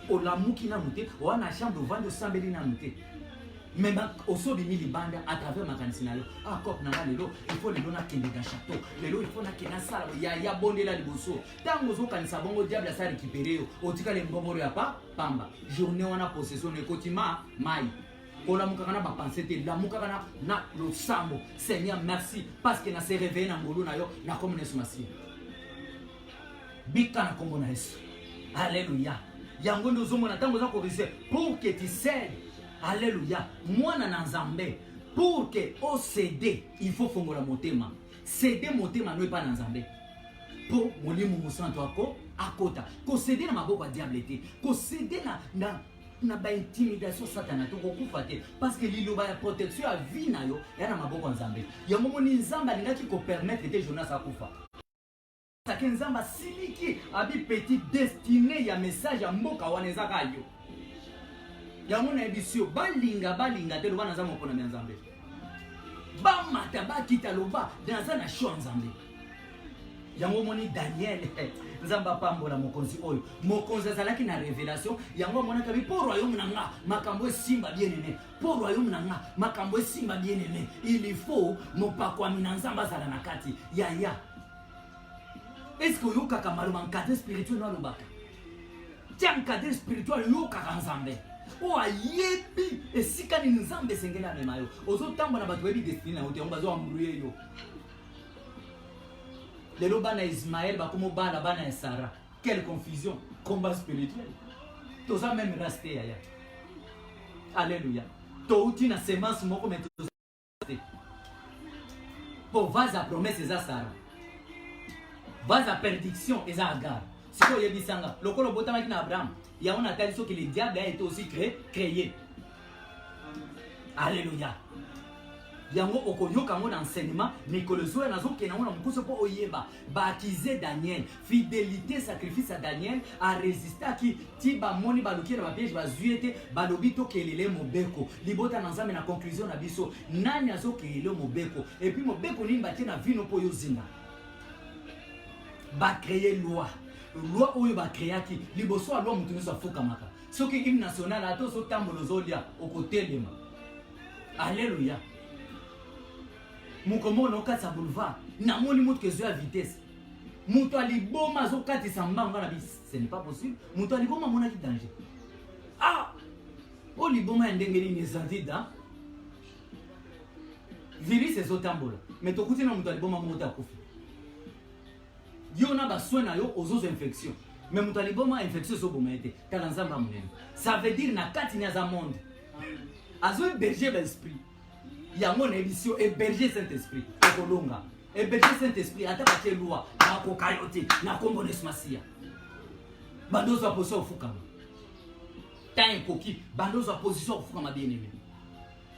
o lamuki na muté o na chambre vando sambeli na muté même au so bimi libanda à travers makanisi na yo ah kop na lelo il faut lelo na kende da château lelo il faut na kena sala ya bondela liboso tango zo kanisa bongo diable sa récupérer o tika le mbomoro ya pamba journée wana possession ne kotima mai ona mukakana ba penser te la mukakana na lo sambo Seigneur merci parce que na se réveiller na ngolu na yo na comme Yesu masi bika na kombo na Yesu alléluia yango ndo zo mona tango za ko pour que tu cèdes. Alléluia. Moi na nzambe pour que au céder, il faut fongola motema. Céder motema no pas na nzambe. Pour molimo musanto ako akota. Ko céder na maboko ya diable te. Ko céder na ba intimidation satana to ko kufa te parce que liloba ya protection ya vie na yo ya na maboko ya nzambe. Ya momoni nzamba lingaki ko permettre te Jonas akufa. Sake nzamba siliki abi petit destiné ya message ya mboka wana ezaka yo. Yamona ebisio balinga te loba na zamo pona nzambe. Ba mata ba kita loba dans na show nzambe. Yango moni Daniel nzamba pambola mokonzi oyo. Mokonzi azalaki na révélation yango mona kabi pour royaume nanga makambo simba bien aimé. Pour royaume nanga makambo simba bien aimé. Il faut mopakwa mina nzamba zala na kati. Ya. Est-ce que yo kaka maloma cadre spirituel na lobaka? Tiens cadre spirituel yo kaka nzambe. O ayebi esika nani nzambe sengela mema yo ozo tambo na bato webi destiny na ote on bazo amruye yo lelo bana Ismaël bakomo bana bana Sarah. Quelle confusion, combat spirituel. Tout ça même resté aya. Alléluia. Touti na semence moko mais tout pour vaza promesse eza Sarah. Vaza prédiction eza Agar. Siko yebisanga lokolo botamaki na Abraham. Ya on a tel que le diable a été aussi créé. Alléluia. Yango okoyoka ngo enseignement Nicolozo nazo kena ngo mkuso po oyeba baptiser Daniel fidélité sacrifice à Daniel a résister qui tiba moni balukira ba piège ba zuete balobito kelele mobeko libota na nzambe na conclusion na biso nani azo kelele mobeko et puis mobeko ni mbate na vino po yozinga ba créer loi oyo ba créer ki liboso a loi mutu so foka maka soki hymne national ato so tambolo zolia okotelema. Alléluia. Mukomo no katsa boulevard na moni mutu kezo à vitesse mutu aliboma zo katisa mbanga na bis ce n'est pas possible mutu aliboma mona ki danger ah o liboma ndengeli ni zandida virus ezo tambola mais tokuti na mutu aliboma mutu akufi yo na ba soin na yo ozo infection mais mutu aliboma infection so boma ete kala nzamba munene ça veut dire na kati na za monde azo berger l'esprit. Il y a mon édition et berger Saint-Esprit. Et berger Saint-Esprit, à ta loi, na kokayote, na kombones masia. Bandozo position au fukama. Tant koki, bandozo position au fukama bien aimé.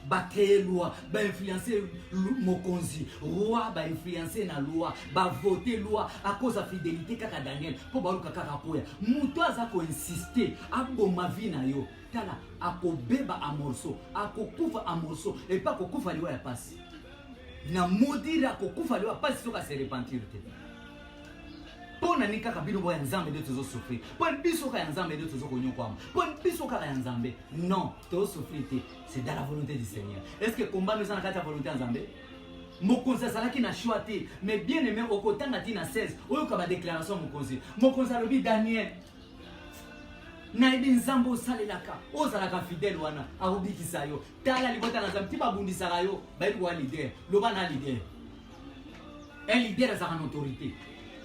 Ba créer loi, ba influencer mokonzi, roi ba influencer na loi, ba voter loi à cause de fidélité kaka Daniel, pour ba luka kaka koya. Muto azako insister, aboma vie na yo. Tala akobeba a morceau, akokufa a morceau et pas kokufa liwa ya pasi. Na modira kokufa liwa pasi soka se repentir te. Pona ni kaka bino boya nzambe de tozo souffrir. Pona biso ka nzambe de tozo konyo kwama. Pona biso ka nzambe. Non, tozo souffrir te, c'est dans la volonté du Seigneur. Est-ce que combat nous en kata volonté nzambe? Mokonzi salaki na choité, mais bien aimé okotanga tina 16. Oyo ka ba déclaration mokonzi. Mokonzi alobi Daniel na ibi nzambo salelaka ozalaka fidèle wana akobikisa yo tala libota na nzambe tiba bundisaka yo bayebi wa leader loba na leader un leader azaka na autorité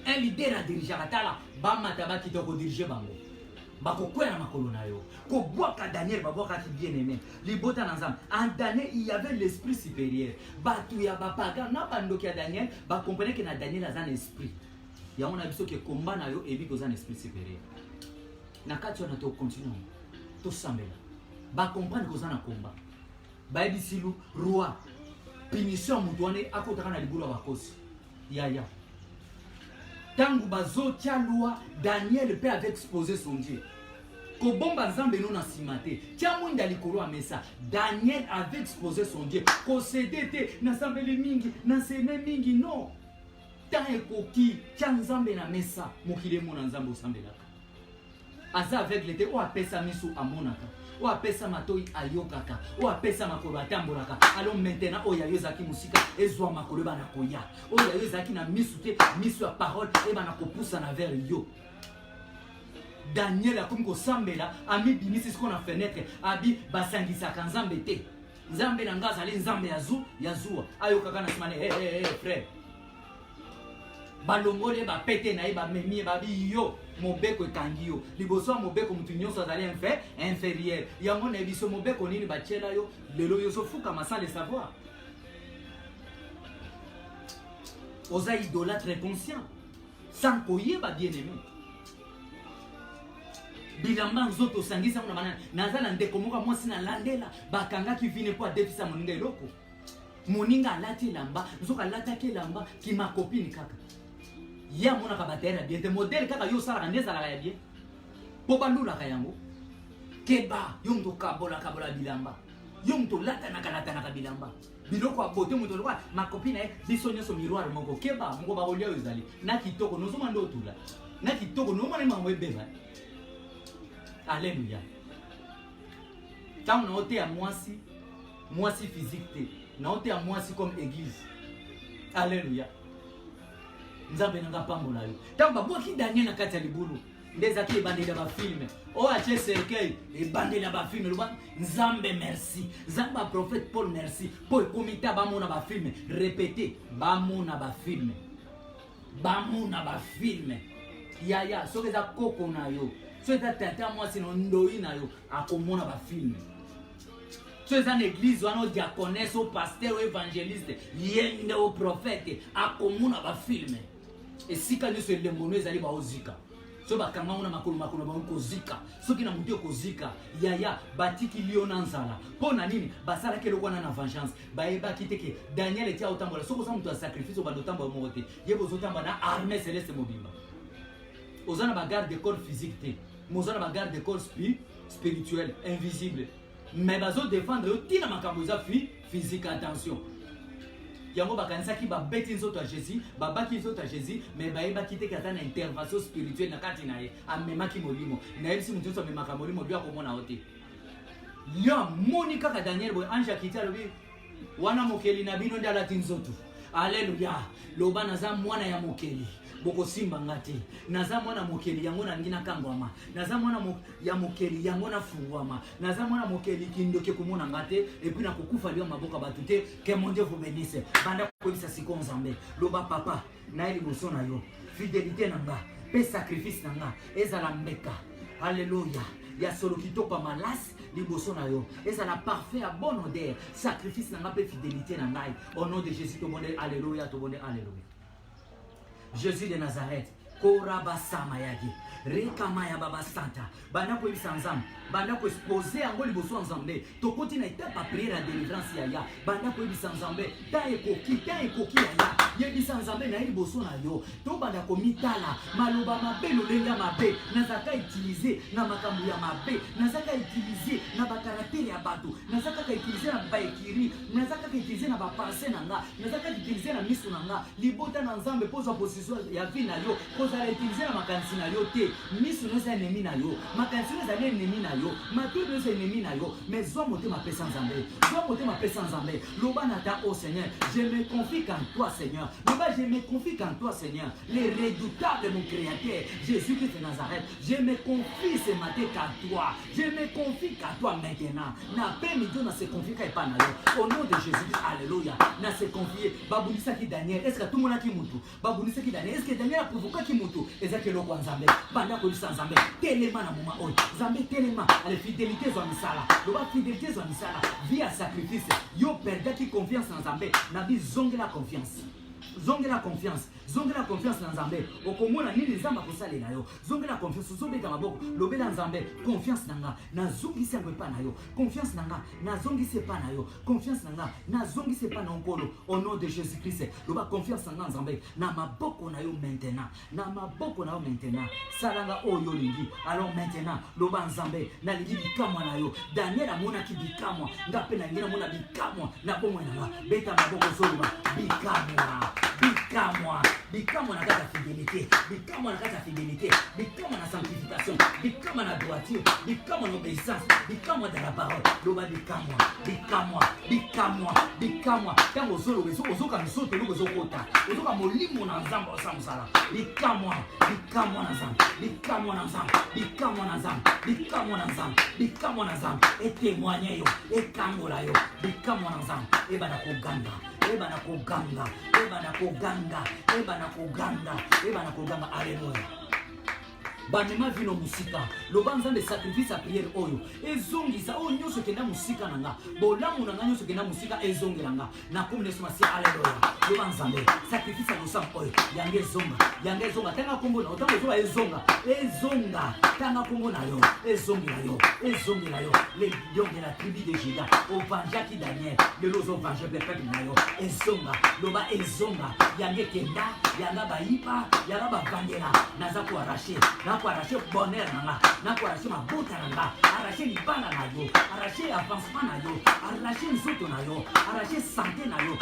un leader adirigaka tala bamata bakita kodirige bango bakokwela makolo na yo kobwaka Daniel babwakaki bien aimé libota na nzambe en Daniel il y avait l'esprit supérieur batu ya bapaga na bandoki ya Daniel bakomprenait que na Daniel aza na esprit yango na biso ke komba na yo ebi koza na esprit supérieur. Na kati on a to continuer to sambela ba comprendre que ça na combat ba ebisilu roi punition mutuane akotaka na libula bakosi ya tangu bazo tia loi Daniel peut avec exposer son Dieu ko bomba nzambe no na simate tia mwinda likolo a mesa Daniel avait exposé son Dieu ko cédé na sambeli mingi na sene mingi non tant ekoki tia nzambe na mesa mokile mo na nzambe osambela aza avec l'été ou apesa misu amonaka ou apesa matoi ayokaka ou apesa makolo atambolaka alors maintenant oya yozaki musika ezwa makolo bana koya oya yozaki na misu te misu ya parole e bana kopusa na vers yo. Daniel a comme ko sambela ami binisi ce qu'on a fenêtre abi basangisaka nzambe te nzambe na ngaza ali nzambe yazua ayokaka na simane hey frère balongole ba pete na ba memi ba bi yo mobeko ekangi yo liboso mobeko mutu nyonso azali inférieur yango na biso mobeko nini bachela yo lelo yo so fuka sans le savoir oza idolâtre conscient sans koyeba bien aimé bilamba nzoto sangisa na banana nazala ndeko moka mwasi na landela bakanga ki vine po adefisa moninga eloko moninga alati lamba nzoka lataki lamba ki ma copine kaka ya mona ka batera bien te modèle kaka yo sala ndeza la bien po bandula ka yango keba yo mto kabola bilamba yo mto lata na bilamba biloko abote mto lokwa ma copine biso nyoso miroir moko keba moko ba olia ezali na kitoko nozo mando otula na kitoko no mona mamwe beba. Alléluia. Tant on a été à moisi physique, on a été à moisi comme église. Alléluia. Nzambe nanga pambola yo. Tant ba boki Daniel na kati ya libulu. ndezaki ebandeli ba film o ache cercueil ebandeli ba film loba nzambe merci nzamba prophète Paul merci po ekomita bamona ba film répéter bamona ba film yaya soki eza koko na yo soki eza tata mwasi no ndoi na yo akomona ba film soki eza na église wana o diaconesse o pasteur o évangéliste ye nde o prophète akomona ba film esika nyonso elembo no ezali baozika so bakanga una makolo bakozika soki na mutu okozika yaya batiki lio na nzala mpo na nini basalaki eloko wana na vengeance bayebaki te ke Daniel etia otambola soki oza mutu ya sacrifice obanda otambola moko te ye bozotambola na armée céleste mobimba oza na bagarde de corps physique te moza na bagarde de corps spirituel invisible mais bazodéfendre yo ntina makambo eza physique. Attention yango bakanisaki babeti nzoto ya Jésus babaki nzoto ya Jésus mais bayebaki te kata na intervention spirituelle na kati na ye amemaki molimo nayebisi mutu nyonso amemaka molimo bia komona o te ya moni kaka Daniel boye ange akiti alobi wana mokeli na bino nde alati nzoto alleluya loba naza mwana ya mokeli bokosimba ngati naza mwana mokeli yango na ngina kangwama naza mwana ya mokeli yango na fungwama naza mwana mokeli kindoke komona ngate et puis na kokufa lio maboka batute que mon Dieu vous bénisse banda ko bisa siko nzambe loba papa na eli boso na yo fidélité nanga pe sacrifice nanga ezala mbeka alleluya ya solo kitoko malas liboso na yo ezala parfait à bonne odeur sacrifice nanga pe fidélité nanga au nom de Jésus to monde alleluya to monde alleluya. Jésus de Nazareth, Koraba Samayagi, Rekamaya Baba Santa, Banda ko ebisa nzambe, banda ko exposer ango liboso nzambe, tokoti na étape à prière à délivrance yaya, banda ko ebisa nzambe, ta ekoki yaya, yebisa nzambe na liboso na yo, to banda ko mitala, maloba mabe lolenga mabe, nazaka utiliser na makambo ya mabe, nazaka utiliser na ba caractère ya bato, nazaka utiliser na ba ekiri, nazaka utiliser na ba pensée nanga, nazaka utiliser na miso nanga, libota na nzambe poza position ya vie na yo, poza utiliser na makanisi na yo te, miso no za ennemi na yo, makanisi no za ennemi na yo, matu no za ennemi na yo, mais zo moté ma pesa nzambe, zo moté ma pesa nzambe, loba na ta au Seigneur, je me confie qu'en toi Seigneur, loba je me confie qu'en toi Seigneur, le redoutable mon créateur, Jésus-Christ de Nazareth, je me confie ce matin qu'à toi, je me confie qu'à toi maintenant, na peine Dieu na se confie qu'à pas na yo, au nom de Jésus, alléluia, na se confier, babunisa ki Daniel, est-ce que tout le monde a ki mutu, babunisa ki Daniel, est-ce que Daniel a provoqué ki mutu, est-ce que le roi Nzambe, banda ko bisa Nzambe, telema na moma oy, Nzambe telema, ale fidélité zo misala, loba fidélité zo misala, vie à sacrifice, yo perdaki confiance en Nzambe, na bi zonge la confiance. Zongela confiance na Nzambe okomona nini Nzambe kosalela yo zongela confiance zobeka maboko lobela Nzambe confiance nanga na zongisi yango epa na yo confiance nanga na zongisi epa na yo confiance nanga na zongisi epa na nkolo au nom de Jésus Christ loba confiance nanga Nzambe na maboko na yo maintenant salanga oyo lingi alors maintenant loba Nzambe na lingi bikamwa na yo Daniel amona ki bikamwa ngape na ngina mona bikamwa na bomwe na beta maboko zoloba bikamwa na kata fidélité, bikamwa na kata fidélité, bikamwa na sanctification, bikamwa na droiture, bikamwa na obéissance, bikamwa dans la parole, loba bikamwa, tango zolo beso ozoka misoto lo beso kota, ozoka molimo na Nzambe osamsala, bikamwa na Nzambe, et témoigner yo, et kangola yo, bikamwa na Nzambe, et bana koganga, alléluia. Banema vino musika loba Nzambe sacrifice à prière oyo ezongisa oyo nyonso kenda musika nanga bolamu nanga nyonso kenda musika ezongelanga na komne somasi alléluia loba Nzambe sacrifice à losam oyo yange zonga tanga kombo na otango zoba ezonga tanga kombo na yo ezongela yo le lion de la tribu de Juda ovanjaki Daniel le lozo vanje peuple na yo ezonga yange kenda yanga baipa yanga bavangela naza ko arracher arracher bonheur nanga, na ko arracher mabota nanga, arracher libana na yo, arracher avancement na yo, arracher nzoto na yo, arracher santé na yo,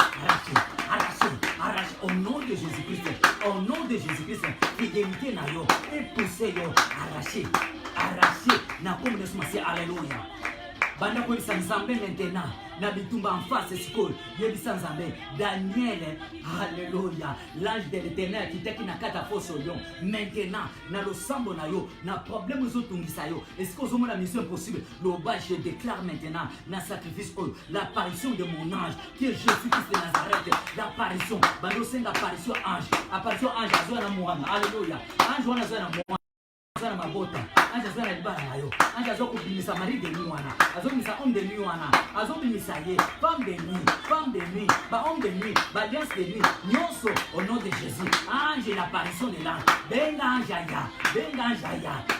arracher au nom de Jésus-Christ, fidélité na yo, et pousser yo, arracher, na comme le alléluia. banda ko bisa nzambe maintenant na bitumba en face sikoyo yebisa nzambe Daniel. Alléluia. L'ange de l'Éternel qui t'a na kata foso lion maintenant na losambo na yo na problème ozotungisa yo. Est-ce que ozomona mission impossible loba je déclare maintenant na sacrifice l'apparition de mon ange qui est Jésus-Christ de Nazareth. L'apparition bando senga apparition ange azwa na mwana. Alléluia. Ange wana azwa na mwana na mabota anja zana libana nayo anja zokubimisa mari de nuit wana azobimisa homme de nuit wana azobimisa ye femme de nuit ba homme de nuit ba alliance de nuit nyonso au nom de Jésus. Ange l'apparition de l'ange benga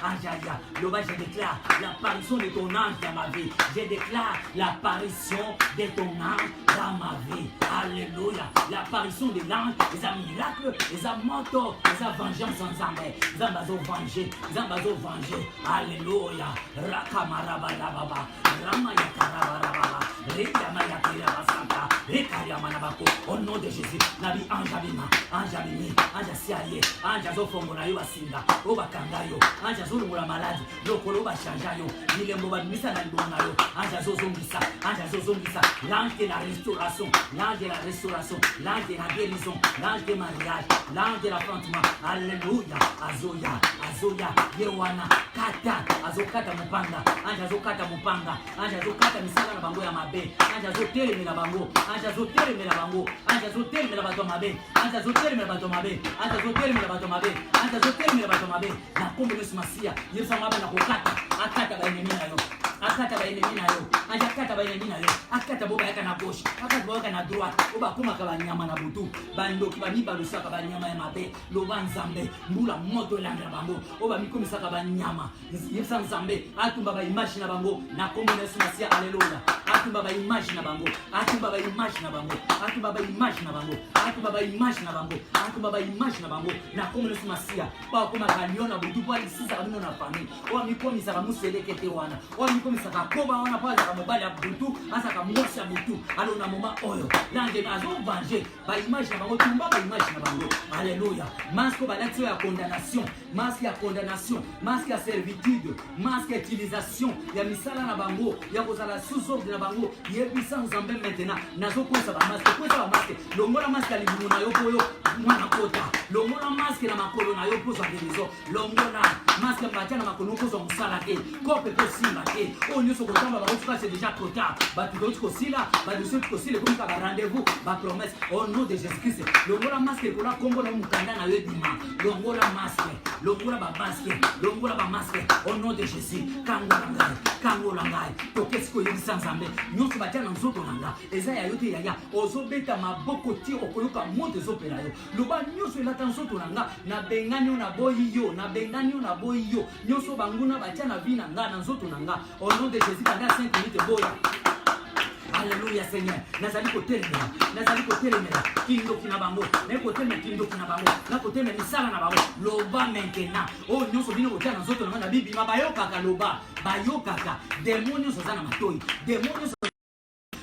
anjaya loba je déclare l'apparition de ton ange dans ma vie. Je déclare l'apparition de ton ange dans ma vie. Alléluia. L'apparition de l'ange les a miracle les a moto les a vengeance en Zambé Zambazo venger Zambazo venger. Alléluia. Rakamarabarababa Ramayakarabarababa Reyamayakirabasanta Rekayamanabako. Au nom de Jésus Nabi anjabima anjabimi anjasiaye anjazofongo na yo asinda obakangayo anjazolungola maladi lokolo bashanjayo milembo babimisa na libongo na yo anjazozongisa l'ange de la restauration l'ange de la guérison l'ange de mariage l'ange de l'affrontement. Alléluia. Azoya yewana kata azokata mupanga anjazokata mupanga anjazokata misala na bango ya mabe anjazotelemela bango anjazotelemela bato mabe na kombo Yesu Masia Yesu ngaba na kokata akata ba enemi na yo akata ba enemi na yo akata boba yaka na gauche akata boba yaka na droite oba kuma ka banyama na butu bandoki baniba lusaka banyama ya mabe loba nzambe mbula moto elanga bango oba mikomisaka banyama Yesu nzambe atumba ba image na bango na kombo Yesu Masia. Alléluia. Atumba ba image na bango na kombo Yesu Masia. Ba kuma kaniona butu pa sisa kamino na famille oba mikomisa ka museleke te wana oba mikomisa ka koba wana pa za mobali ya butu asa ka mwasa butu alo na moma oyo lange azo venger ba image na bango tumba ba image na bango. Alléluia. Masque balatio ya condamnation, masque ya servitude, masque ya utilisation ya misala na bango ya kozala sous ordre na bango yebisa nzambe maintenant nazo kosa ba masque longola masque libumu na yo poyo mwana kota longola masque na makolo na yo poza ngelizo longola masque mbatia na makolo poza musala ke kope posimba ke o nyoso kotamba ba otuka c'est déjà trop tard ba tuko sila ba dossier ko sila comme ka rendez-vous ba promesse au nom de Jésus-Christ. Longola masque ko la kombo na mukanda na yo dima longola ba masque au nom de Jésus. Kangola ngai tokesko yebisa nzambe nyonso batia na nzoto nanga eza ya yote yaya ozobeta maboko ti okoyoka moto ezopela yo loba nyonso elata nzoto nanga na bengani na boyi yo nyonso banguna batia na vi nanga na nzoto nanga au nom de Jésus. Pendant 5 minutes boya. Alléluia Seigneur. Nazali kotelemela kindoki na bango. Na kotelemela misala na bango. Loba maintenant. Oh nyonso bino botia na nzoto na bibi mabayokaka loba. Bayokaka. Démonios zana matoi. Démonios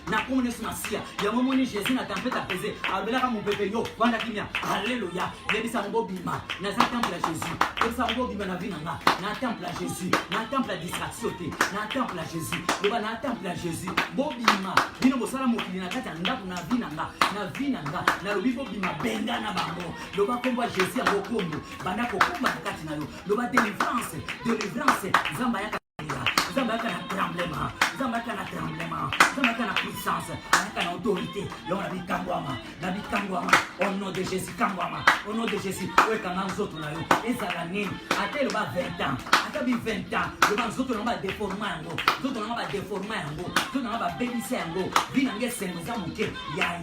na kombo Yesu Masia ya momoni Jésus na tempête apaisée abelaka mopepe yo wanda kimia. Alléluia. Yebisa ngo bima na za temple à Jésus. Yebisa ngo bima na vinanga na temple à Jésus. Na temple à distraction te na temple à Jésus. Loba na temple à Jésus. Bo bima bino bosala mokili na kati ndaku na vinanga na lobi bo bima benga na bango. Loba kombo Jésus ya bokombo banda kokumba na kati na yo. Loba délivrance zamba yaka na tremblement, zamba na puissance, na autorité. L'on a bikangwama, au nom de Jésus, au nom de Jésus. Ouais, quand on saute là, et ça la nine, à tel bas 20 ans, à 20 ans, le bas saute on va déformer un go, saute on va déformer un go, saute on va bénisser un go, binange c'est nous amuke, ya,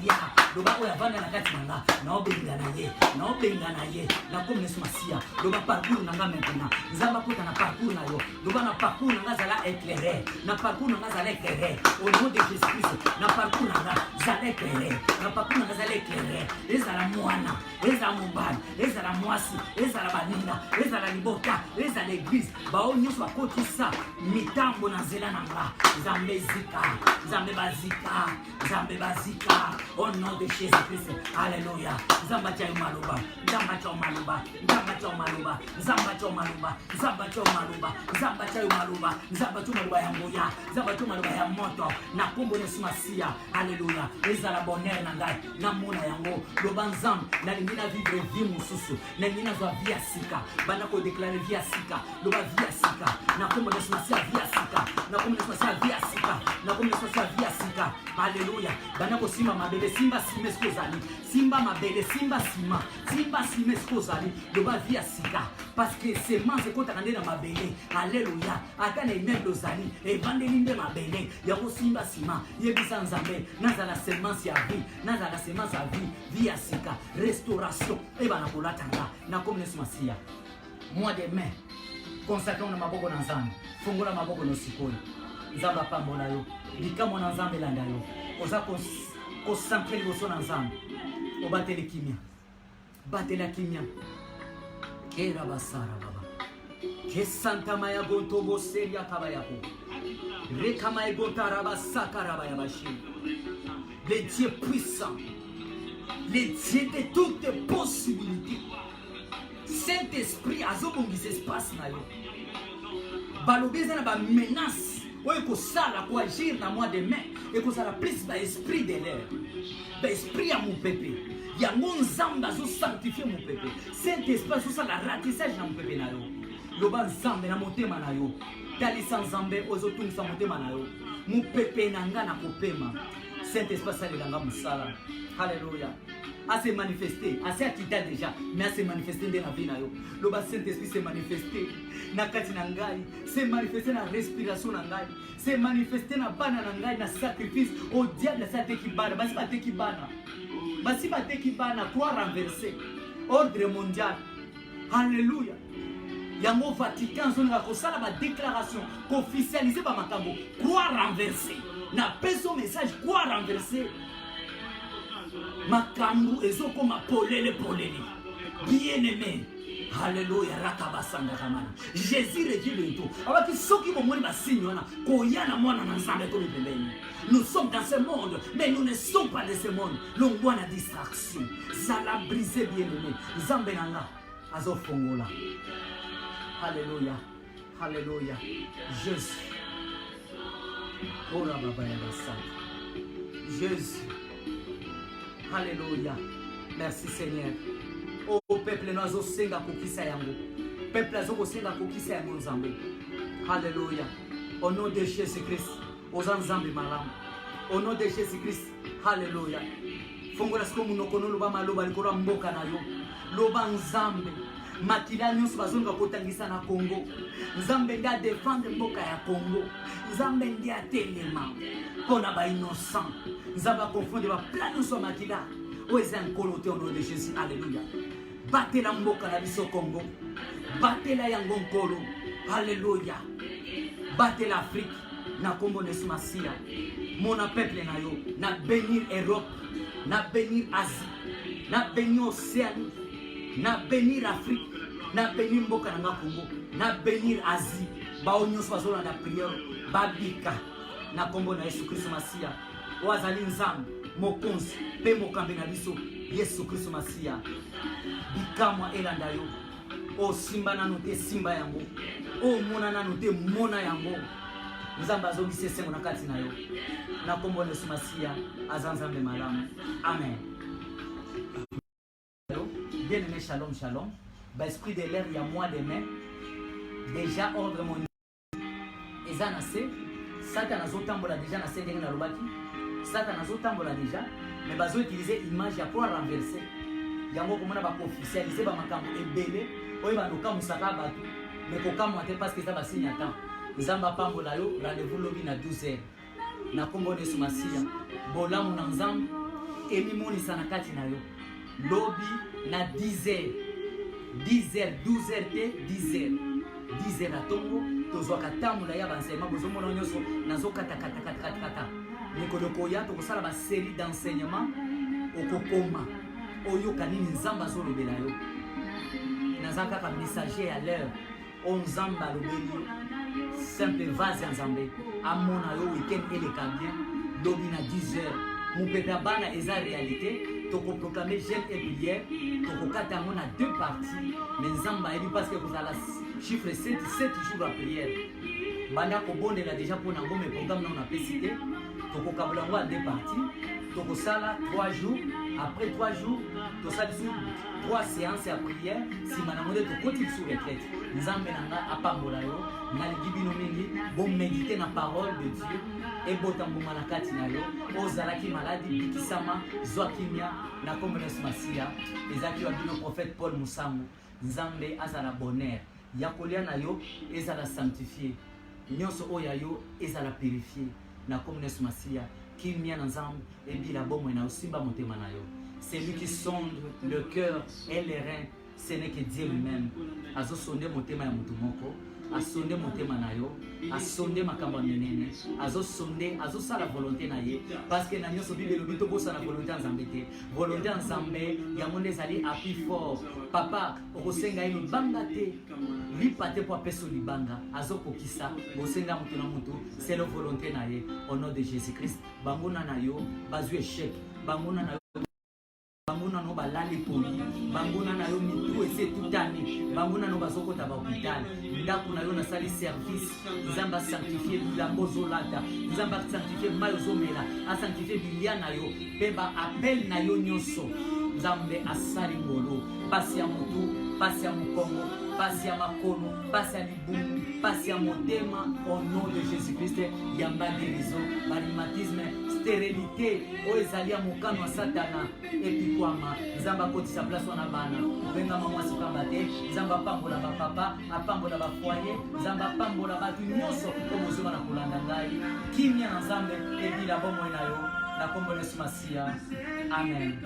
le bas où la vente na katimanga, na obenga na ye, na comme Yesu Masia, le bas parcours nanga maintenant, zamba kota na parcours na yo, le bas na parcours nanga zala éclairé, na parcours nanga zala éclairé, au nom de Jésus-Christ, na parcours nanga zala éclairé, na parcours nanga zala éclairé, ezala mwana, ezala mobali, ezala mwasi, ezala baninga, ezala libota, ezala l'église bao nyonso bakotisa mitambo na nzela na nga nzambe zika nzambe bazika nzambe bazika au nom de Jésus Christ. Alléluia. Nzamba cha maloba nzamba cha maloba nzamba cha maloba nzamba cha maloba nzamba cha maloba nzamba cha maloba nzamba cha maloba ya ngoya nzamba cha maloba ya moto na kombo ne simasia. Alléluia. Ezala bonheur na ngai na mona yango loba nzambe na lingina vivre vie mususu na lingina zwa via sika bana ko déclarer via sika loba via sika na kombo ne simasia via sika na kombo ne simasia via sika na kombo ne simasia via sika. Alléluia. Bana ko simba mabele simba sime skozali simba mabele simba sima simba sime skozali loba via sika parce que semence ekotaka nde na mabele. Alléluia. Ata na imeble ozali evandeli nde mabele yango simba sima yebisa nzambe nazala semence ya vie nazala semence ya vie via sika restauration ebana kolatanga na komnesi masia mois de mai consacrons na maboko na nzambe fungola maboko no sikoyo nzambe apambola yo likamo na nzambe landa yo oza concentre liboso na nzambe obateli kimia batela kimia kera basara baba kesanta maya gonto boseria kaba yako rekama egotara basaka raba ya bashi le Dieu puissant le Dieu de toutes possibilités Saint-Esprit azobongisa espace na yo balobeza na ba menace oyo kosala ko agir na mois de mai et kosala plus ba esprit de l'air ba esprit ya mopepe yango nzambe azo sanctifier mopepe Saint-Esprit azosala ratissage na mopepe na yo loba nzambe na motema na yo talisa nzambe ozotungisa motema na yo mopepe na nga na kopema Saint-Esprit asalelanga mosala. Alléluia. À se manifester, à se akita déjà, mais à se manifester dans la vie na yo. Le Saint-Esprit se manifester na kati na ngai, se manifester na respiration na ngai, se manifester na bana na ngai na sacrifice au diable sa teki bana, basi ba teki bana. Basi ba teki bana, croix renversée. Ordre mondial. Alléluia. Yango Vatican zonga kosala ba déclaration, officialiser ba makambo, croix renversée. Na peso message croix renversée. Makambu ezokoma polele polele. Bien-aimé. Alléluia rakabasanga kamana. Jésus revient bientôt. Abaki soki bomoni basinyo na koyana mwana na nzambe ko pembeni. Nous sommes dans ce monde, mais nous ne sommes pas de ce monde. Longwa na distraction. Sala brisé bien-aimé. Nzambe nanga azofongola. Alléluia. Alléluia. Jésus. Oh la baba ya basaka. Jésus. Alléluia. Merci Seigneur. Oh peuple nous azosenga kokisa yango. Peuple azosenga kokisa yango nzambe. Alléluia. Au nom de Jésus-Christ, aux nzambe malamu. Au nom de Jésus-Christ. Alléluia. Fongola siko munoko no loba maloba likolo mboka na yo. Loba nzambe. Makila nyonso bazonga kotangisa na Congo. Nzambe nda défendre mboka ya Congo. Nzambe ndi atelema pona ba innocent. Nzambe confondre ba plan so makila. Oeza nkolote au nom de Jésus. Alléluia. Batela mboka na biso Congo. Batela yango nkolo. Alléluia. Batela Afrique na kombo Yesu Masia. Mona peuple na yo na bénir Europe, na bénir Asie, na bénir Océanie, na bénir Afrique, na bénir mboka na Congo, na bénir Asie. Ba nyonso bazola na prière babika na kombo na Yesu Kristo Masia. Wazali nzambe mokonzi pe mokambe na biso Yesu Kristo Masia. Bikamwa elanda yo. O simba nanu te simba yango. O mona nanu te mona yango. Nzamba azongise sengo na kati na yo. Na kombo na Yesu Masia azanzambe malamu. Amen. Bien-aimé, shalom, shalom. Ba esprit de l'air, il y a mois de mai. Déjà ordre mon ezana se Satan azotambola déjà na sendenge na lobaki. Satan azotambola déjà, mais bazo utiliser image ya croix renversée. Yango komona ba officialiser ba makambo ebele oyo ba loka musaka batu mais kokamwa te parce que ça ba signe temps. Nzamba pambola yo rendez-vous lobi na 12h. Na kombo na Yesu Masia. Bolamu na nzambe emi monisa na kati na yo. Lobi na 10h. 10h, 12h te 10h. 10h na tongo tozwaka tamula ya bansema bozomona nyonso nazokata kata. Nikoloko ya tokosala ba série d'enseignement okokoma oyo kanini nzamba zolobela yo. Nazaka ka messager à l'heure o nzambe alobeli simple vase ya nzambe amona yo weekend eleka bien lobi na 10h mopepe ya bana eza réalité tokoproclame jeûne et prière tokokata yango na 2 parties mais nzambe ayebi parce que kozala chiffre 7 jours ya prière banda kobondela déjà mpona yango mais programme na napesi te tokokabola yango ya 2 parties tokosala 3 jours après 3 jours tosali sur 3 séances ya prière nsima nango nde tokoti lisu retraite nzambe na nga apambola yo nalingi bino mingi bomédite na parole de Dieu ebota mbuma na kati na yo ozalaki maladi bikisama zwa kimia na kombo na Yesu Masiya ezalaki wa bino prophète Paul Musambu nzambe azala bonheur ya kolia na yo ezala sanctifié nyonso oyo ya yo ezala purifié na kombo na Yesu Masiya kimia na nzambe ebila bomoi na osimba motema na yo. C'est lui qui sonde le cœur et les reins, ce n'est que Dieu lui-même. Azo sonde motema ya mutu moko, asonde motema na yo, asonde makambo minene, azo sonde, azo sala volonté na ye, parce que na nyonso Bible lobi to bosa na volonté ya Nzambe te. Volonté ya Nzambe ya monde ezali appui fort. Papa, okosenga ye libanga te. Lipa te po apeso libanga, azo kokisa, bosenga mutu na mutu, c'est la volonté na ye. Au nom de Jésus-Christ, bangona na yo, bazu échec, bangona na yo banguna no balali poli banguna na yo mitu ese tutani banguna no bazokota ba hôpital ndako na yo na sali service nzamba sanctifier bilambo zolata nzamba sanctifier mayo zomela a sanctifier biliana yo peba appel na yo nyonso nzambe asali ngolo pasi ya mutu pasi ya mukongo pasi ya makono pasi ya libumu pasi ya motema au nom de Jésus-Christ yamba guérison rhumatisme stérilité o ezali ya mokano wa satana epikwama nzamba akotisa place wana bana obengama mwasi pamba te nzamba apambola bapapa apambola bafoyer nzamba apambola bato nyonso po bozoma na kolanda ngai kimia na nzambe ebila bomoi na yo na kombo na Yesu Masiya amen.